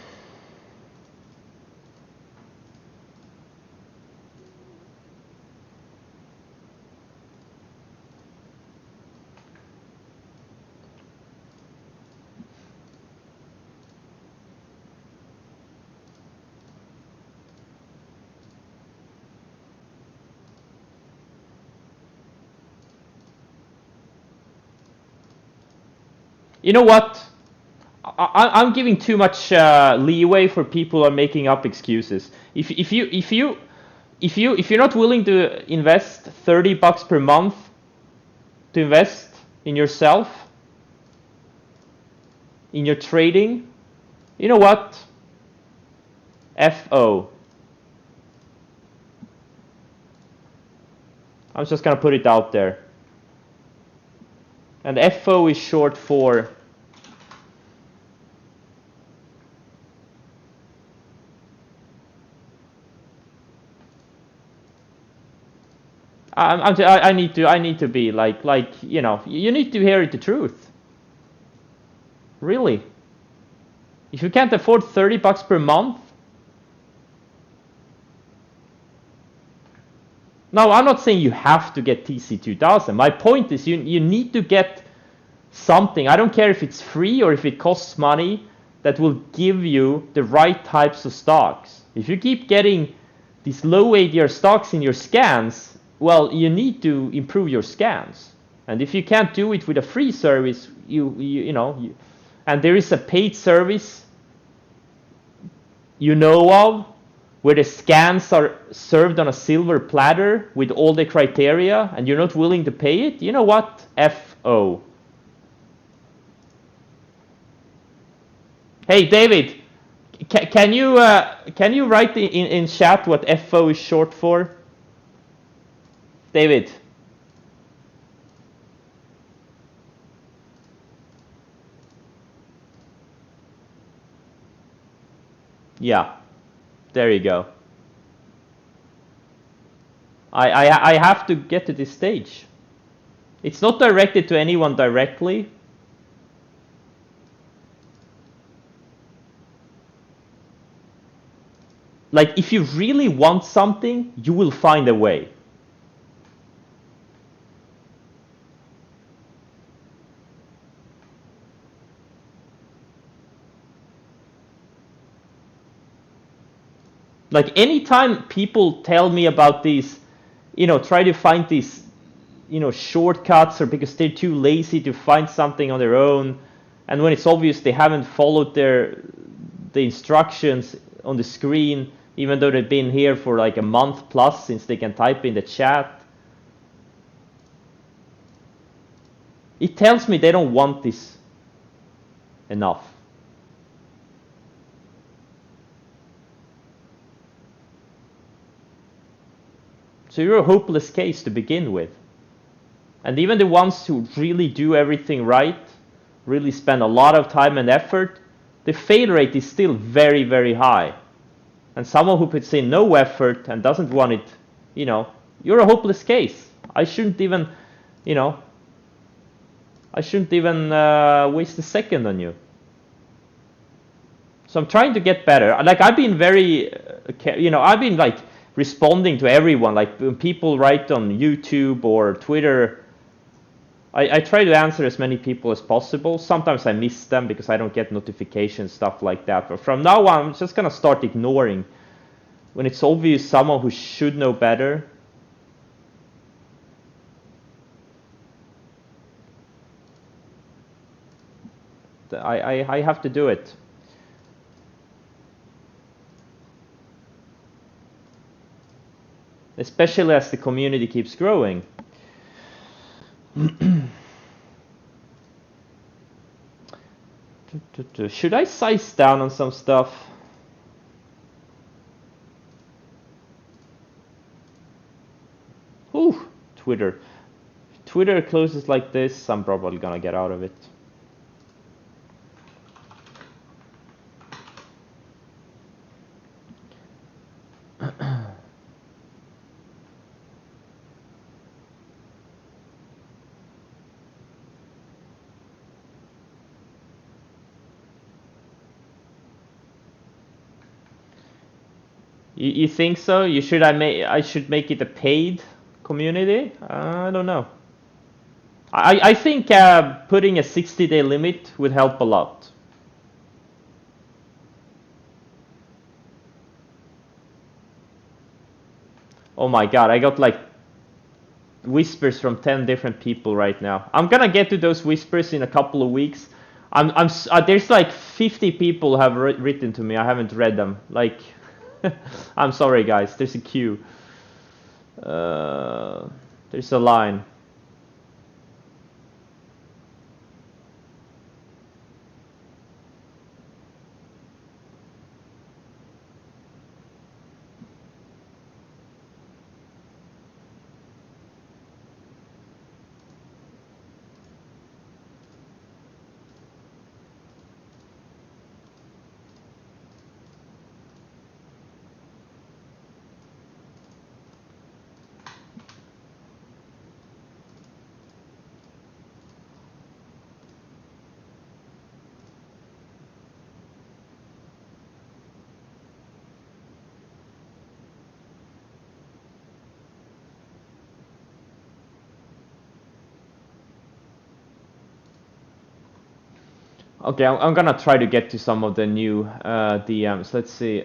You know what? I'm giving too much leeway for people who are making up excuses. If you're not willing to invest $30 per month to invest in yourself, in your trading, you know what? FO. I'm just gonna put it out there. And FO is short for I need to be like you know, you need to hear the truth. Really. If you can't afford $30 per month. No, I'm not saying you have to get TC2000. My point is you need to get something. I don't care if it's free or if it costs money, that will give you the right types of stocks. If you keep getting these low ADR stocks in your scans, well, you need to improve your scans. And if you can't do it with a free service, and there is a paid service you know of, where the scans are served on a silver platter with all the criteria, and you're not willing to pay it, you know what? FO. Hey, David, can you write in chat what FO is short for? David. Yeah, there you go. I have to get to this stage. It's not directed to anyone directly. Like, if you really want something, you will find a way. Like, anytime people tell me about these, try to find these, shortcuts, or because they're too lazy to find something on their own, and when it's obvious they haven't followed the instructions on the screen, even though they've been here for like a month plus, since they can type in the chat, it tells me they don't want this enough. So you're a hopeless case to begin with. And even the ones who really do everything right, really spend a lot of time and effort, the fail rate is still very, very high. And someone who puts in no effort and doesn't want it, you're a hopeless case. I shouldn't even waste a second on you. So I'm trying to get better. Like, I've been very, I've been like responding to everyone. Like, when people write on YouTube or Twitter, I try to answer as many people as possible. Sometimes I miss them because I don't get notifications, stuff like that. But from now on, I'm just gonna start ignoring when it's obvious someone who should know better. I have to do it. especially as the community keeps growing. Should I size down on some stuff? Ooh, Twitter. If Twitter closes like this, I'm probably gonna get out of it. You think so? I should make it a paid community? I don't know. I think putting a 60-day limit would help a lot. Oh my god, I got like whispers from 10 different people right now. I'm gonna get to those whispers in a couple of weeks. There's like 50 people have written to me. I haven't read them. Like, I'm sorry guys. There's a queue. There's a line. Okay, I'm gonna try to get to some of the new DMs. Let's see.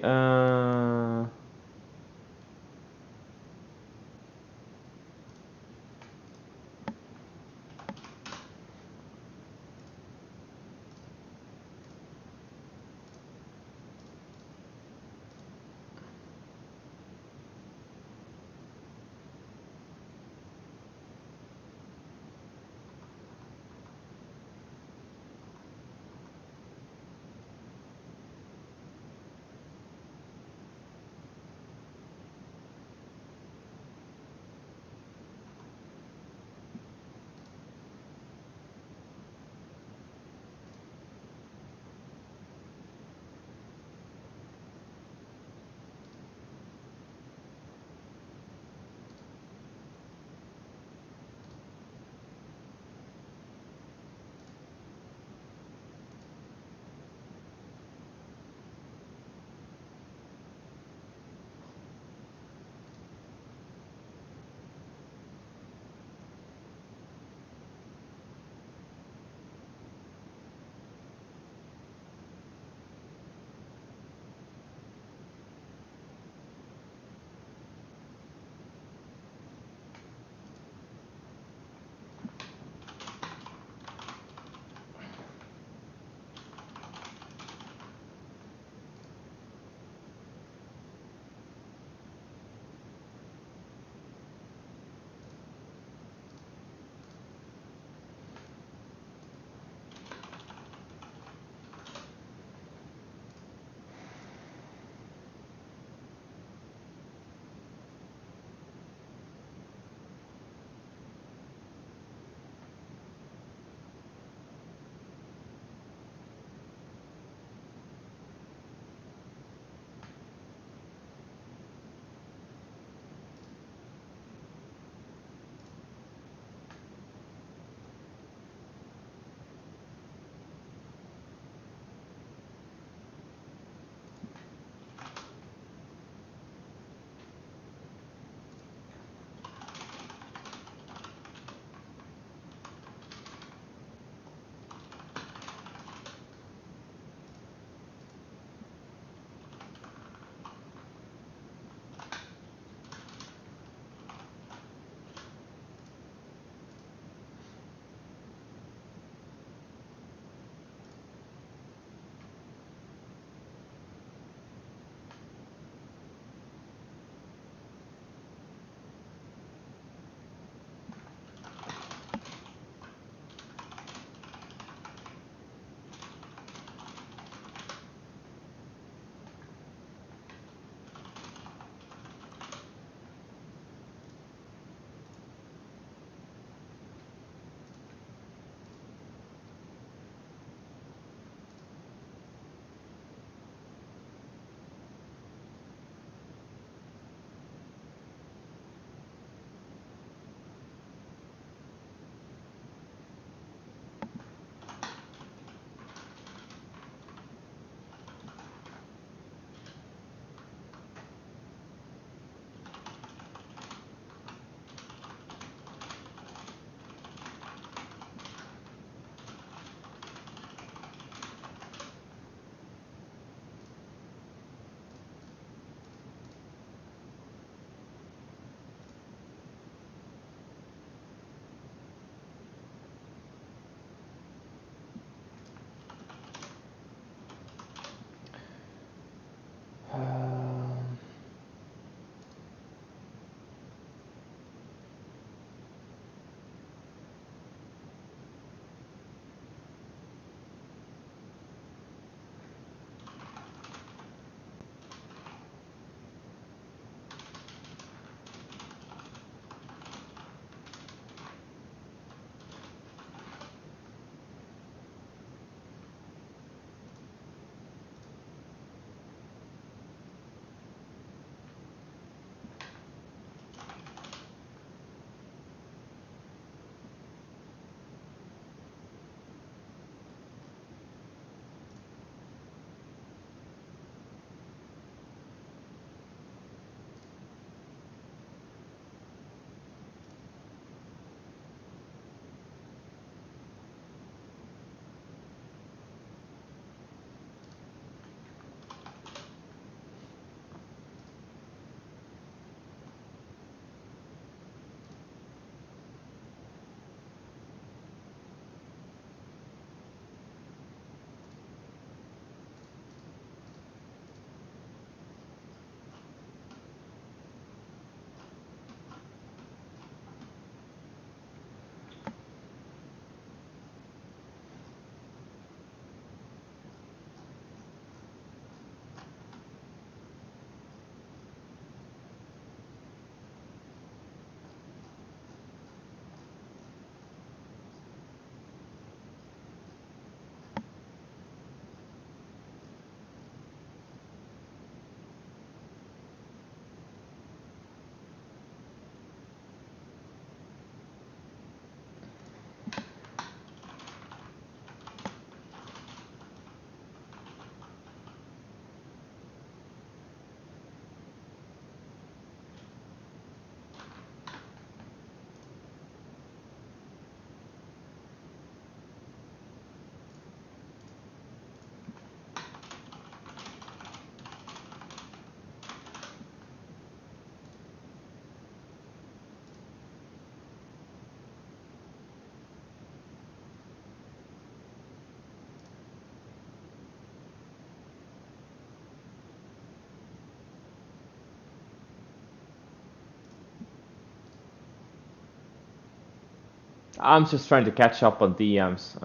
I'm just trying to catch up on DMs.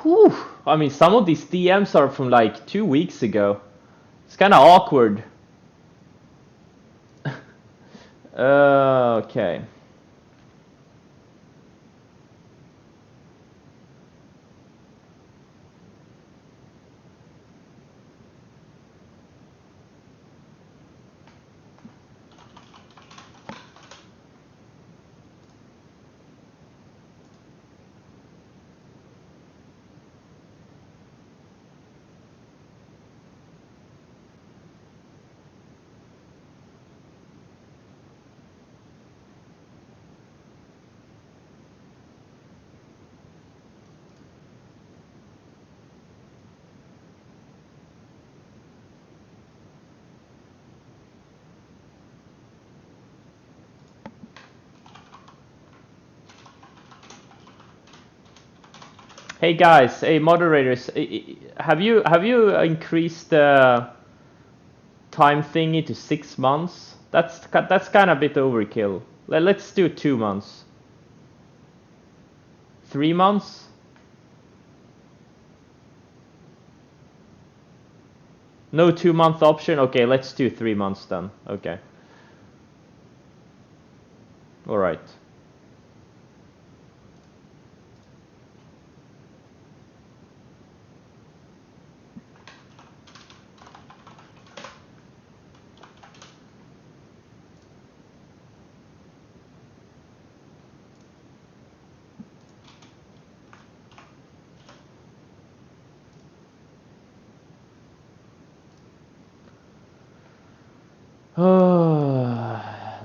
Whew. I mean, some of these DMs are from like 2 weeks ago. It's kind of awkward. Okay. Hey guys, hey moderators, have you increased the time thingy to 6 months? That's kind of a bit overkill. Let's do 2 months. 3 months? No 2 month option? Okay, let's do 3 months then. Okay. Alright.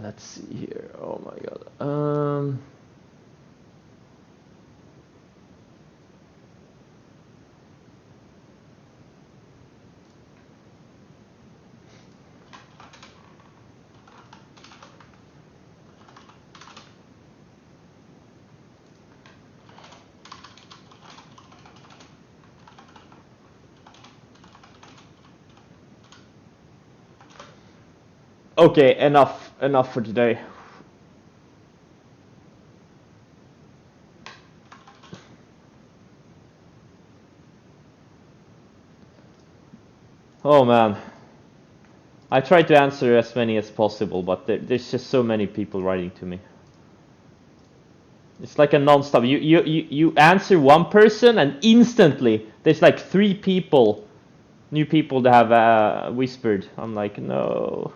Let's see here. Oh my god. Okay, enough for today. Oh man. I try to answer as many as possible, but there's just so many people writing to me. It's like a non-stop. You answer one person and instantly there's like 3 people, new people that have whispered. I'm like, no.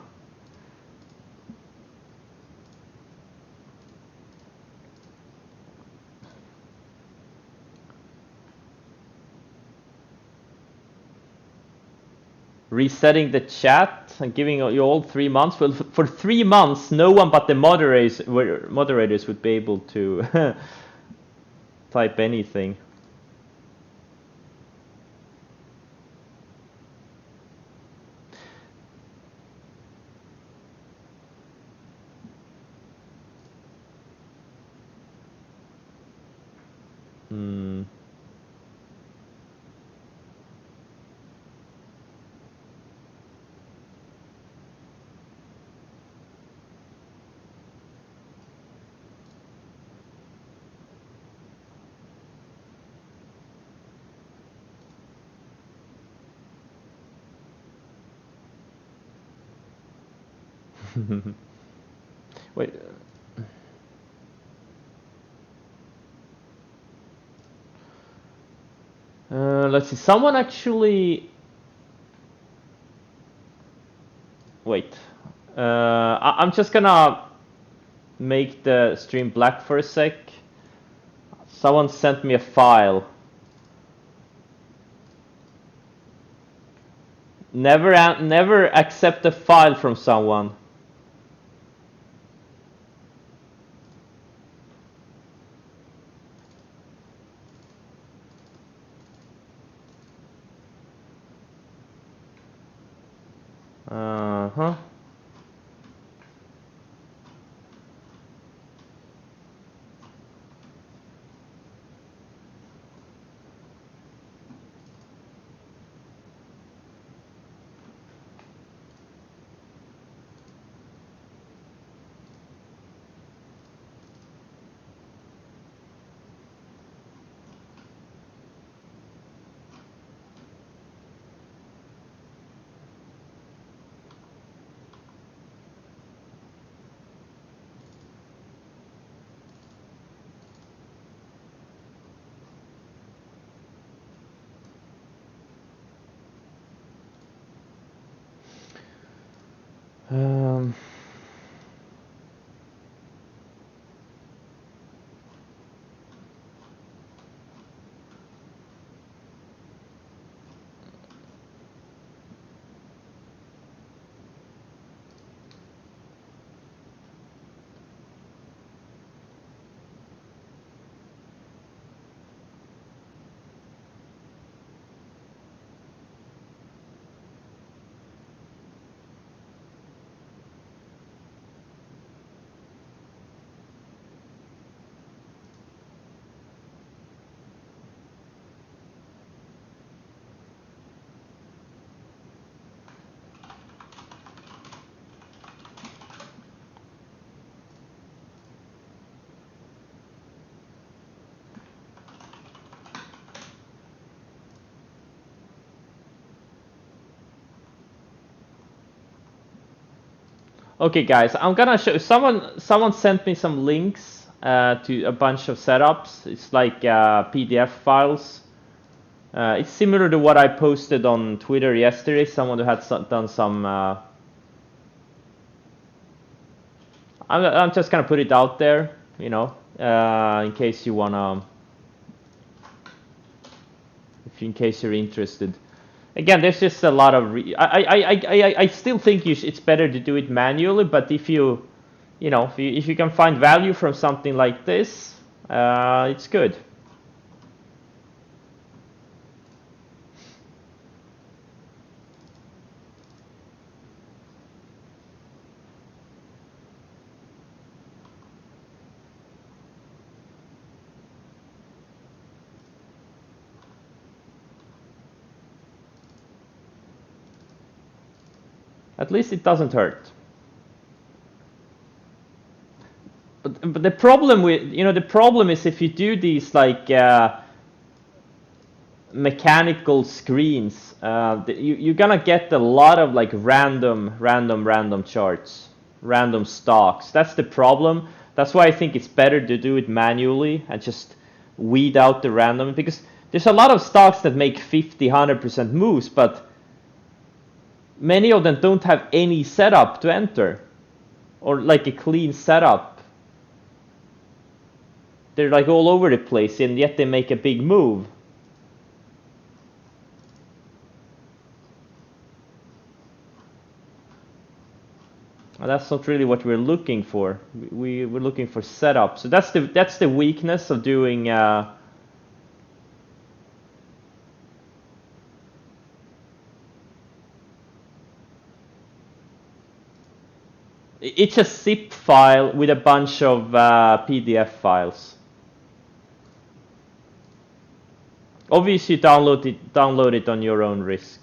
Resetting the chat and giving you all 3 months. Well, for 3 months, no one but the moderators would be able to type anything. Hmm. Wait. Let's see. Someone actually. Wait. I'm just gonna make the stream black for a sec. Someone sent me a file. Never accept a file from someone. Uh-huh. Um, Okay, guys, I'm gonna show someone sent me some links to a bunch of setups. It's like PDF files. It's similar to what I posted on Twitter yesterday. Someone who had done some. I'm just gonna put it out there, you know, in case you wanna, in case you're interested. Again, there's just a lot of. I still think it's better to do it manually, but if you, if you can find value from something like this, it's good. At least it doesn't hurt. But the problem with, the problem is if you do these like mechanical screens, you're gonna get a lot of like random charts, random stocks. That's the problem. That's why I think it's better to do it manually and just weed out the random, because there's a lot of stocks that make 50-100% moves, but many of them don't have any setup to enter, or like a clean setup. They're like all over the place, and yet they make a big move. And that's not really what we're looking for. We're looking for setup. So that's the weakness of doing. It's a zip file with a bunch of PDF files. Obviously, download it on your own risk.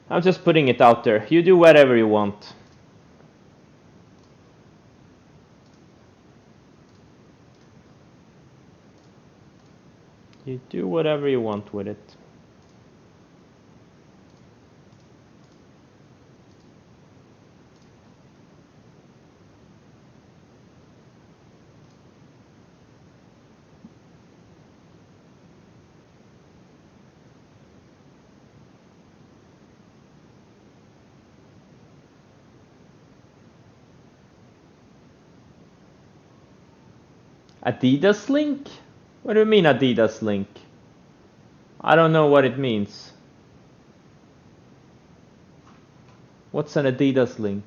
I'm just putting it out there. You do whatever you want. You do whatever you want with it. Adidas link? What do you mean Adidas link? I don't know what it means. What's an Adidas link?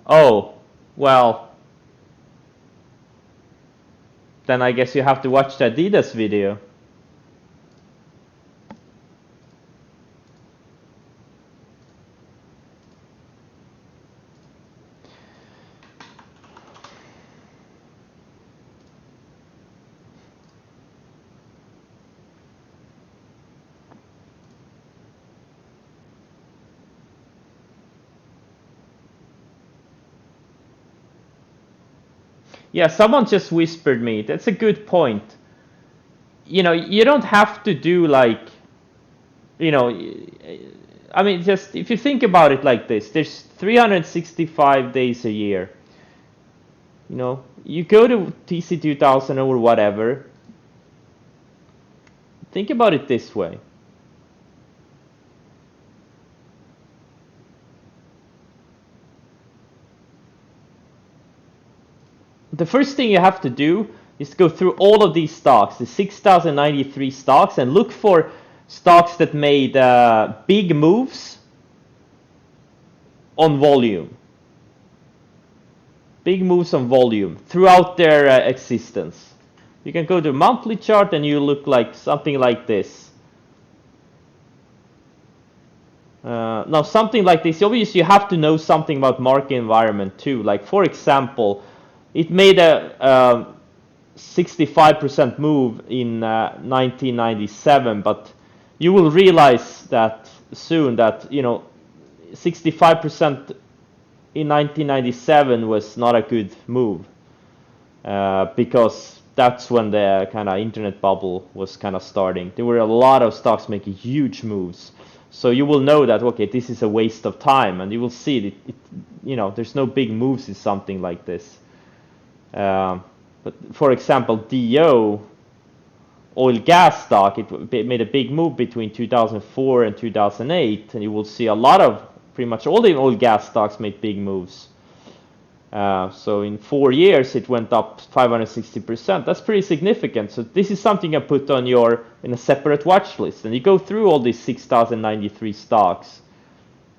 Oh, well, then I guess you have to watch the Adidas video. Yeah, someone just whispered me. That's a good point. You know, you don't have to do like, you know, I mean, just if you think about it like this, there's 365 days a year. You know, you go to TC 2000 or whatever. Think about it this way. The first thing you have to do is go through all of these stocks, the 6,093 stocks, and look for stocks that made big moves on volume. Big moves on volume throughout their existence. You can go to a monthly chart and you look like something like this. Now, something like this, obviously you have to know something about market environment too. Like, for example, it made a 65% move in 1997, but you will realize that soon that, you know, 65% in 1997 was not a good move because that's when the kind of internet bubble was kind of starting. There were a lot of stocks making huge moves. So you will know that, okay, this is a waste of time, and you will see it, you know, there's no big moves in something like this. But for example, DO, oil gas stock, it made a big move between 2004 and 2008, and you will see a lot of, pretty much all the oil gas stocks made big moves. So in 4 years, it went up 560%. That's pretty significant. So this is something you put on in a separate watch list, and you go through all these 6,093 stocks.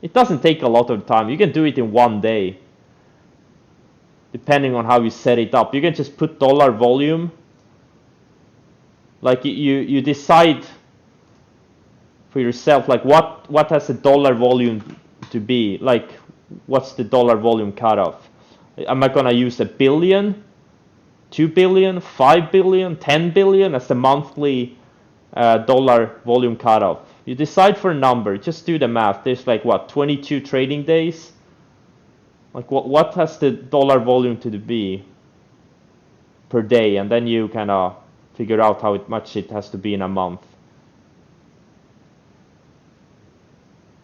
It doesn't take a lot of time. You can do it in one day, depending on how you set it up. You can just put dollar volume. Like you decide for yourself, like what has a dollar volume to be. Like, what's the dollar volume cutoff? Am I gonna use 1 billion, 2 billion, 5 billion, 10 billion as the monthly dollar volume cutoff? You decide for a number. Just do the math. There's like what, 22 trading days. Like what has the dollar volume to be per day, and then you kind of figure out how much it has to be in a month.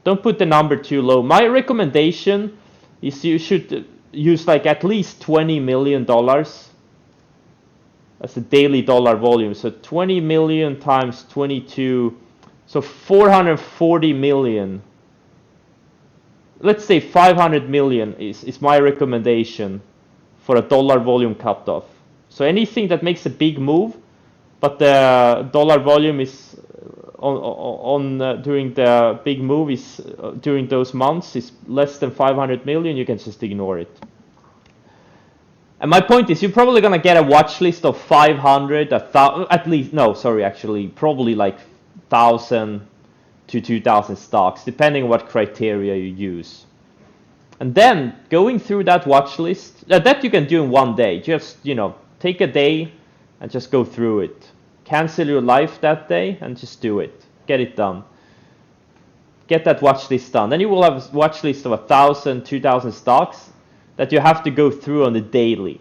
Don't put the number too low. My recommendation is you should use like at least $20 million as a daily dollar volume. So 20 million times 22, so 440 million. Let's say 500 million is my recommendation for a dollar volume cutoff. So anything that makes a big move, but the dollar volume is during the big move is during those months is less than 500 million, you can just ignore it. And my point is, you're probably gonna get a watch list of 500, at least, no, sorry, actually, probably like 1,000 to 2,000 stocks, depending on what criteria you use. And then going through that watch list, that you can do in one day. Just, take a day and just go through it. Cancel your life that day and just do it. Get it done. Get that watch list done. Then you will have a watch list of 1,000, 2,000 stocks that you have to go through on the daily.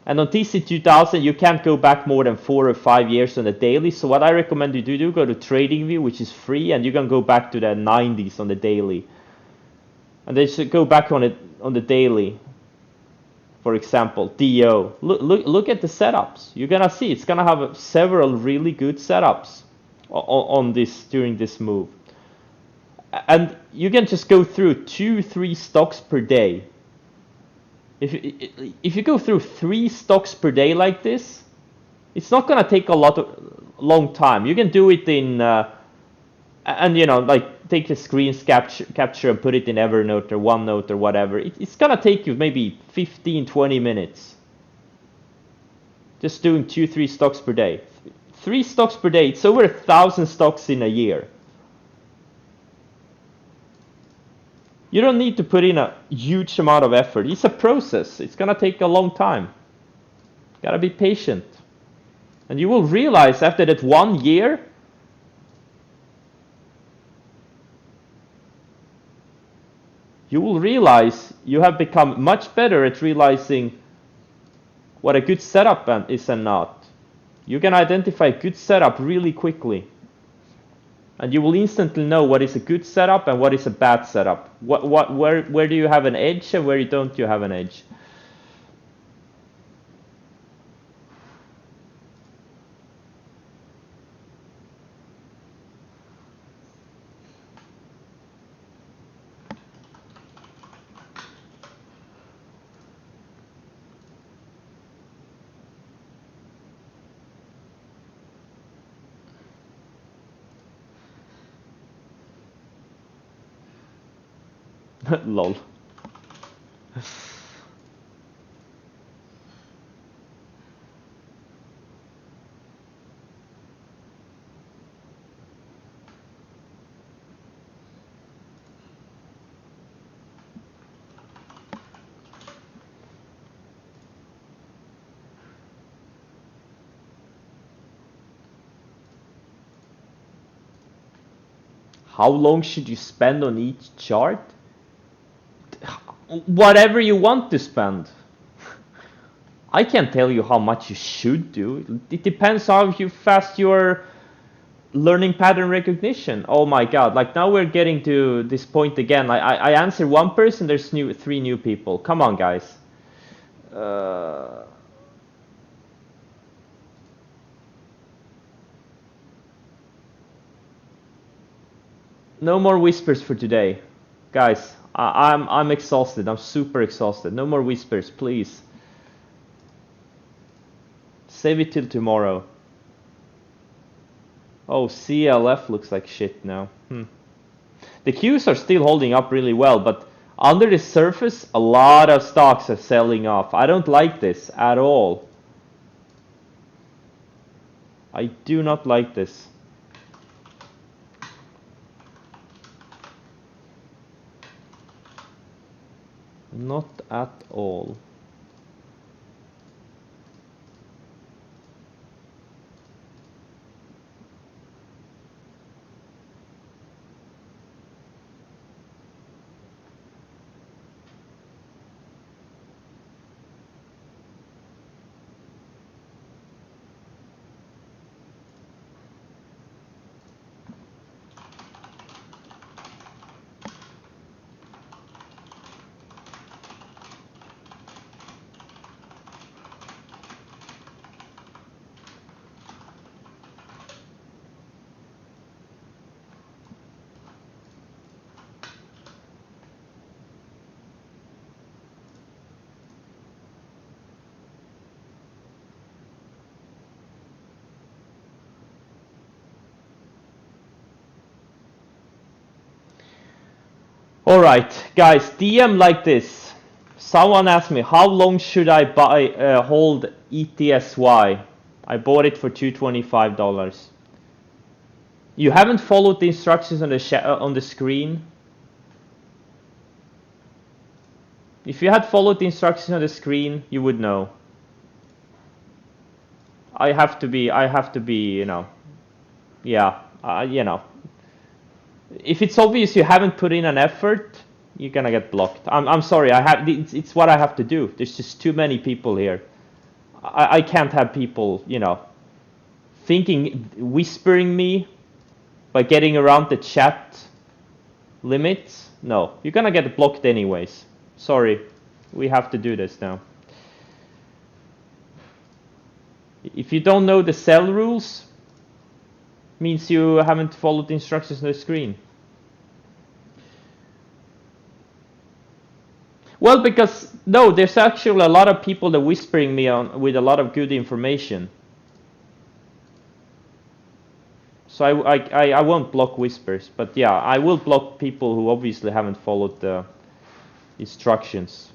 And on TC2000, you can't go back more than 4 or 5 years on the daily. So what I recommend you do, go to TradingView, which is free, and you can go back to the 90s on the daily. And then should go back on it on the daily. For example, DO. Look at the setups. You're gonna see it's gonna have several really good setups on this during this move. And you can just go through 2-3 stocks per day. If you go through 3 stocks per day like this, it's not gonna take a long time. You can do it in and like take a screen capture and put it in Evernote or OneNote or whatever. It's gonna take you maybe 15-20 minutes. Just doing 2-3 stocks per day. 3 stocks per day. It's over 1,000 stocks in a year. You don't need to put in a huge amount of effort. It's a process. It's gonna take a long time. Gotta be patient. And you will realize after that 1 year, you will realize you have become much better at realizing what a good setup is and not. You can identify a good setup really quickly. And you will instantly know what is a good setup and what is a bad setup. Where do you have an edge and where don't you have an edge? Lol. How long should you spend on each chart? Whatever you want to spend. I can't tell you how much you should do. It depends how fast you're learning pattern recognition. Oh my god, like now we're getting to this point again. I answer one person, there's 3 new people. Come on, guys. No more whispers for today. Guys, I'm exhausted. I'm super exhausted. No more whispers, please. Save it till tomorrow. Oh, CLF looks like shit now. The Qs are still holding up really well, but under the surface, a lot of stocks are selling off. I don't like this at all. I do not like this. Not at all. Alright, guys, DM like this. Someone asked me, how long should I hold ETSY? I bought it for $225. You haven't followed the instructions on the screen. If you had followed the instructions on the screen, you would know. I have to be, you know, yeah, you know. If it's obvious you haven't put in an effort, you're gonna get blocked. I'm sorry, it's what I have to do. There's just too many people here. I can't have people, you know, whispering me by getting around the chat limits. No, you're gonna get blocked anyways. Sorry, we have to do this now. If you don't know the cell rules, means you haven't followed the instructions on the screen. Well, because no, there's actually a lot of people that whispering me on with a lot of good information. So I won't block whispers, but yeah, I will block people who obviously haven't followed the instructions.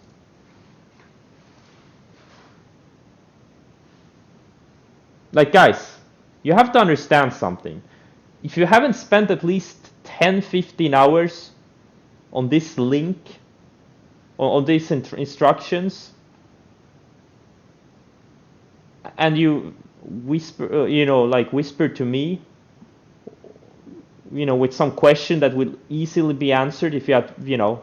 Like, guys, you have to understand something. If you haven't spent at least 10-15 hours on this link, on these instructions, and you whisper, you know, like whisper to me, you know, with some question that will easily be answered if you had, you know,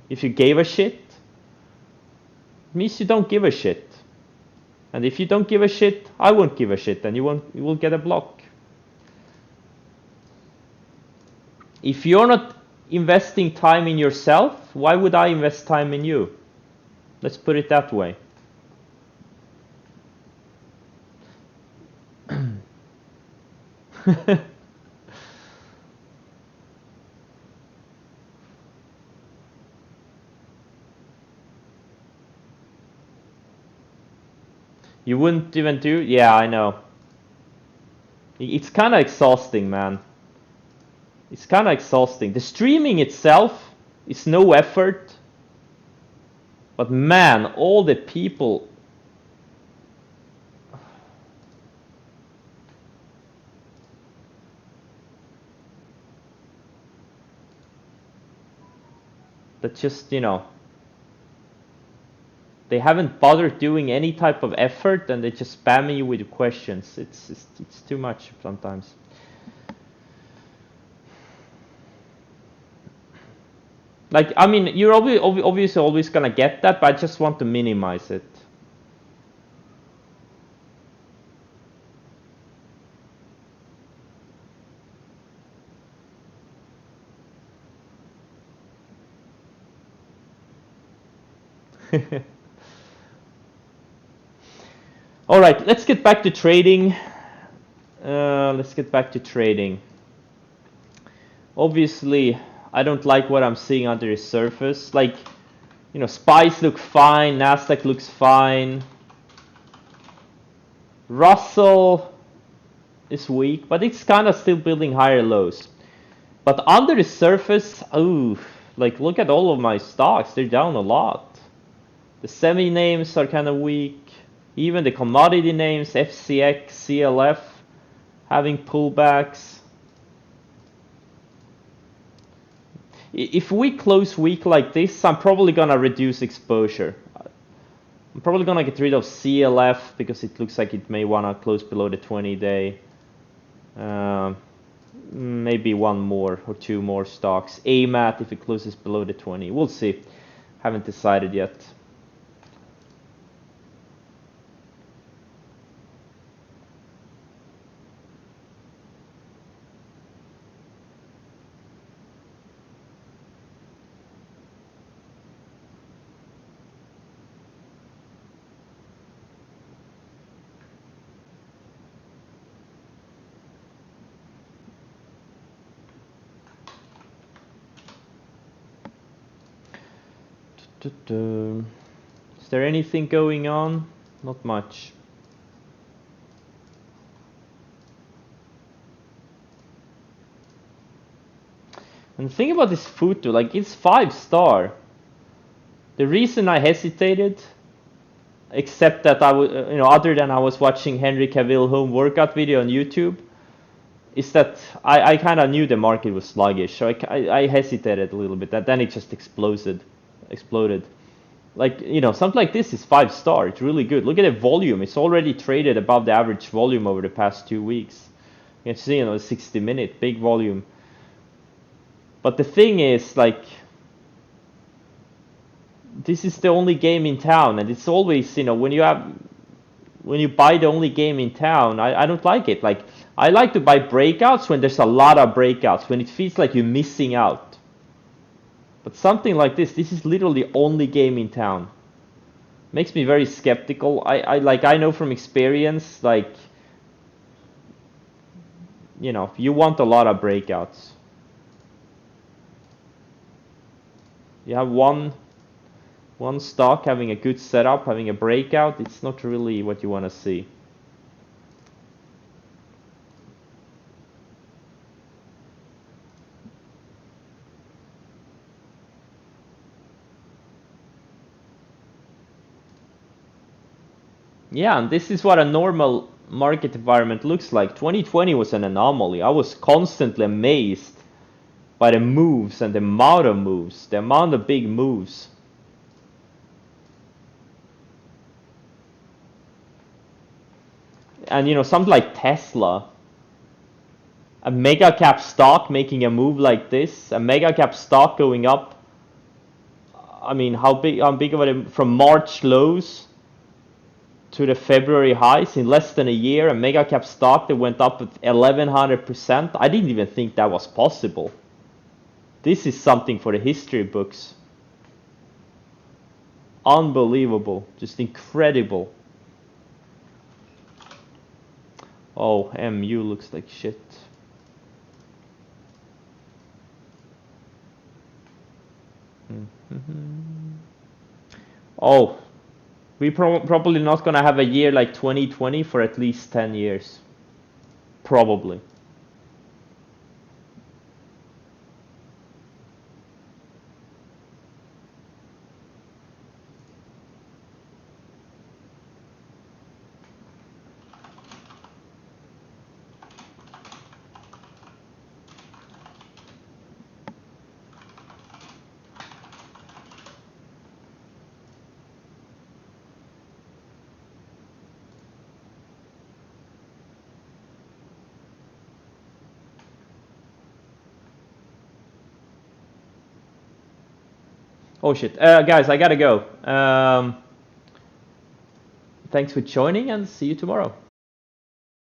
if you gave a shit, it means you don't give a shit. And if you don't give a shit, I won't give a shit, and you will get a block. If you're not investing time in yourself, why would I invest time in you? Let's put it that way. You wouldn't even do? Yeah, I know. It's kind of exhausting, man. It's kind of exhausting. The streaming itself is no effort. But man, all the people. That just, you know, they haven't bothered doing any type of effort and they just spam you with questions. It's too much sometimes. Like, I mean, you're obviously always gonna get that, but I just want to minimize it. All right, let's get back to trading. Obviously, I don't like what I'm seeing under the surface. Like, you know, SPYs look fine, Nasdaq looks fine. Russell is weak, but it's kind of still building higher lows. But under the surface, ooh, like look at all of my stocks, they're down a lot. The semi names are kind of weak. Even the commodity names, FCX, CLF, having pullbacks. If we close weak like this, I'm probably gonna reduce exposure. I'm probably gonna get rid of CLF because it looks like it may wanna close below the 20-day. Maybe one more or two more stocks. AMAT if it closes below the 20. We'll see. Haven't decided yet. Is there anything going on? Not much. And the thing about this photo, like it's 5-star. The reason I hesitated, except that I was, you know, other than I was watching Henry Cavill home workout video on YouTube, is that I kind of knew the market was sluggish, so I hesitated a little bit. And then it just exploded. like, you know, something like this is 5-star. It's really good. Look at the volume. It's already traded above the average volume over the past 2 weeks. You can see, you know, 60-minute big volume. But the thing is, like, this is the only game in town, and it's always, you know, when you buy the only game in town, I don't like it. Like, I like to buy breakouts when there's a lot of breakouts, when it feels like you're missing out. But something like this is literally the only game in town. Makes me very skeptical. I know from experience, like, you know, you want a lot of breakouts. You have one stock having a good setup, having a breakout, it's not really what you want to see. Yeah, and this is what a normal market environment looks like. 2020 was an anomaly. I was constantly amazed by the moves and the amount of moves, the amount of big moves. And you know, something like Tesla, a mega cap stock making a move like this, a mega cap stock going up. I mean, how big of a, from March lows to the February highs in less than a year, a mega cap stock that went up with 1100%. I didn't even think that was possible. This is something for the history books. Unbelievable, just incredible. Oh, MU looks like shit. Oh, we probably not gonna have a year like 2020 for at least 10 years. Probably. Oh shit. Guys, I gotta go. Thanks for joining and see you tomorrow.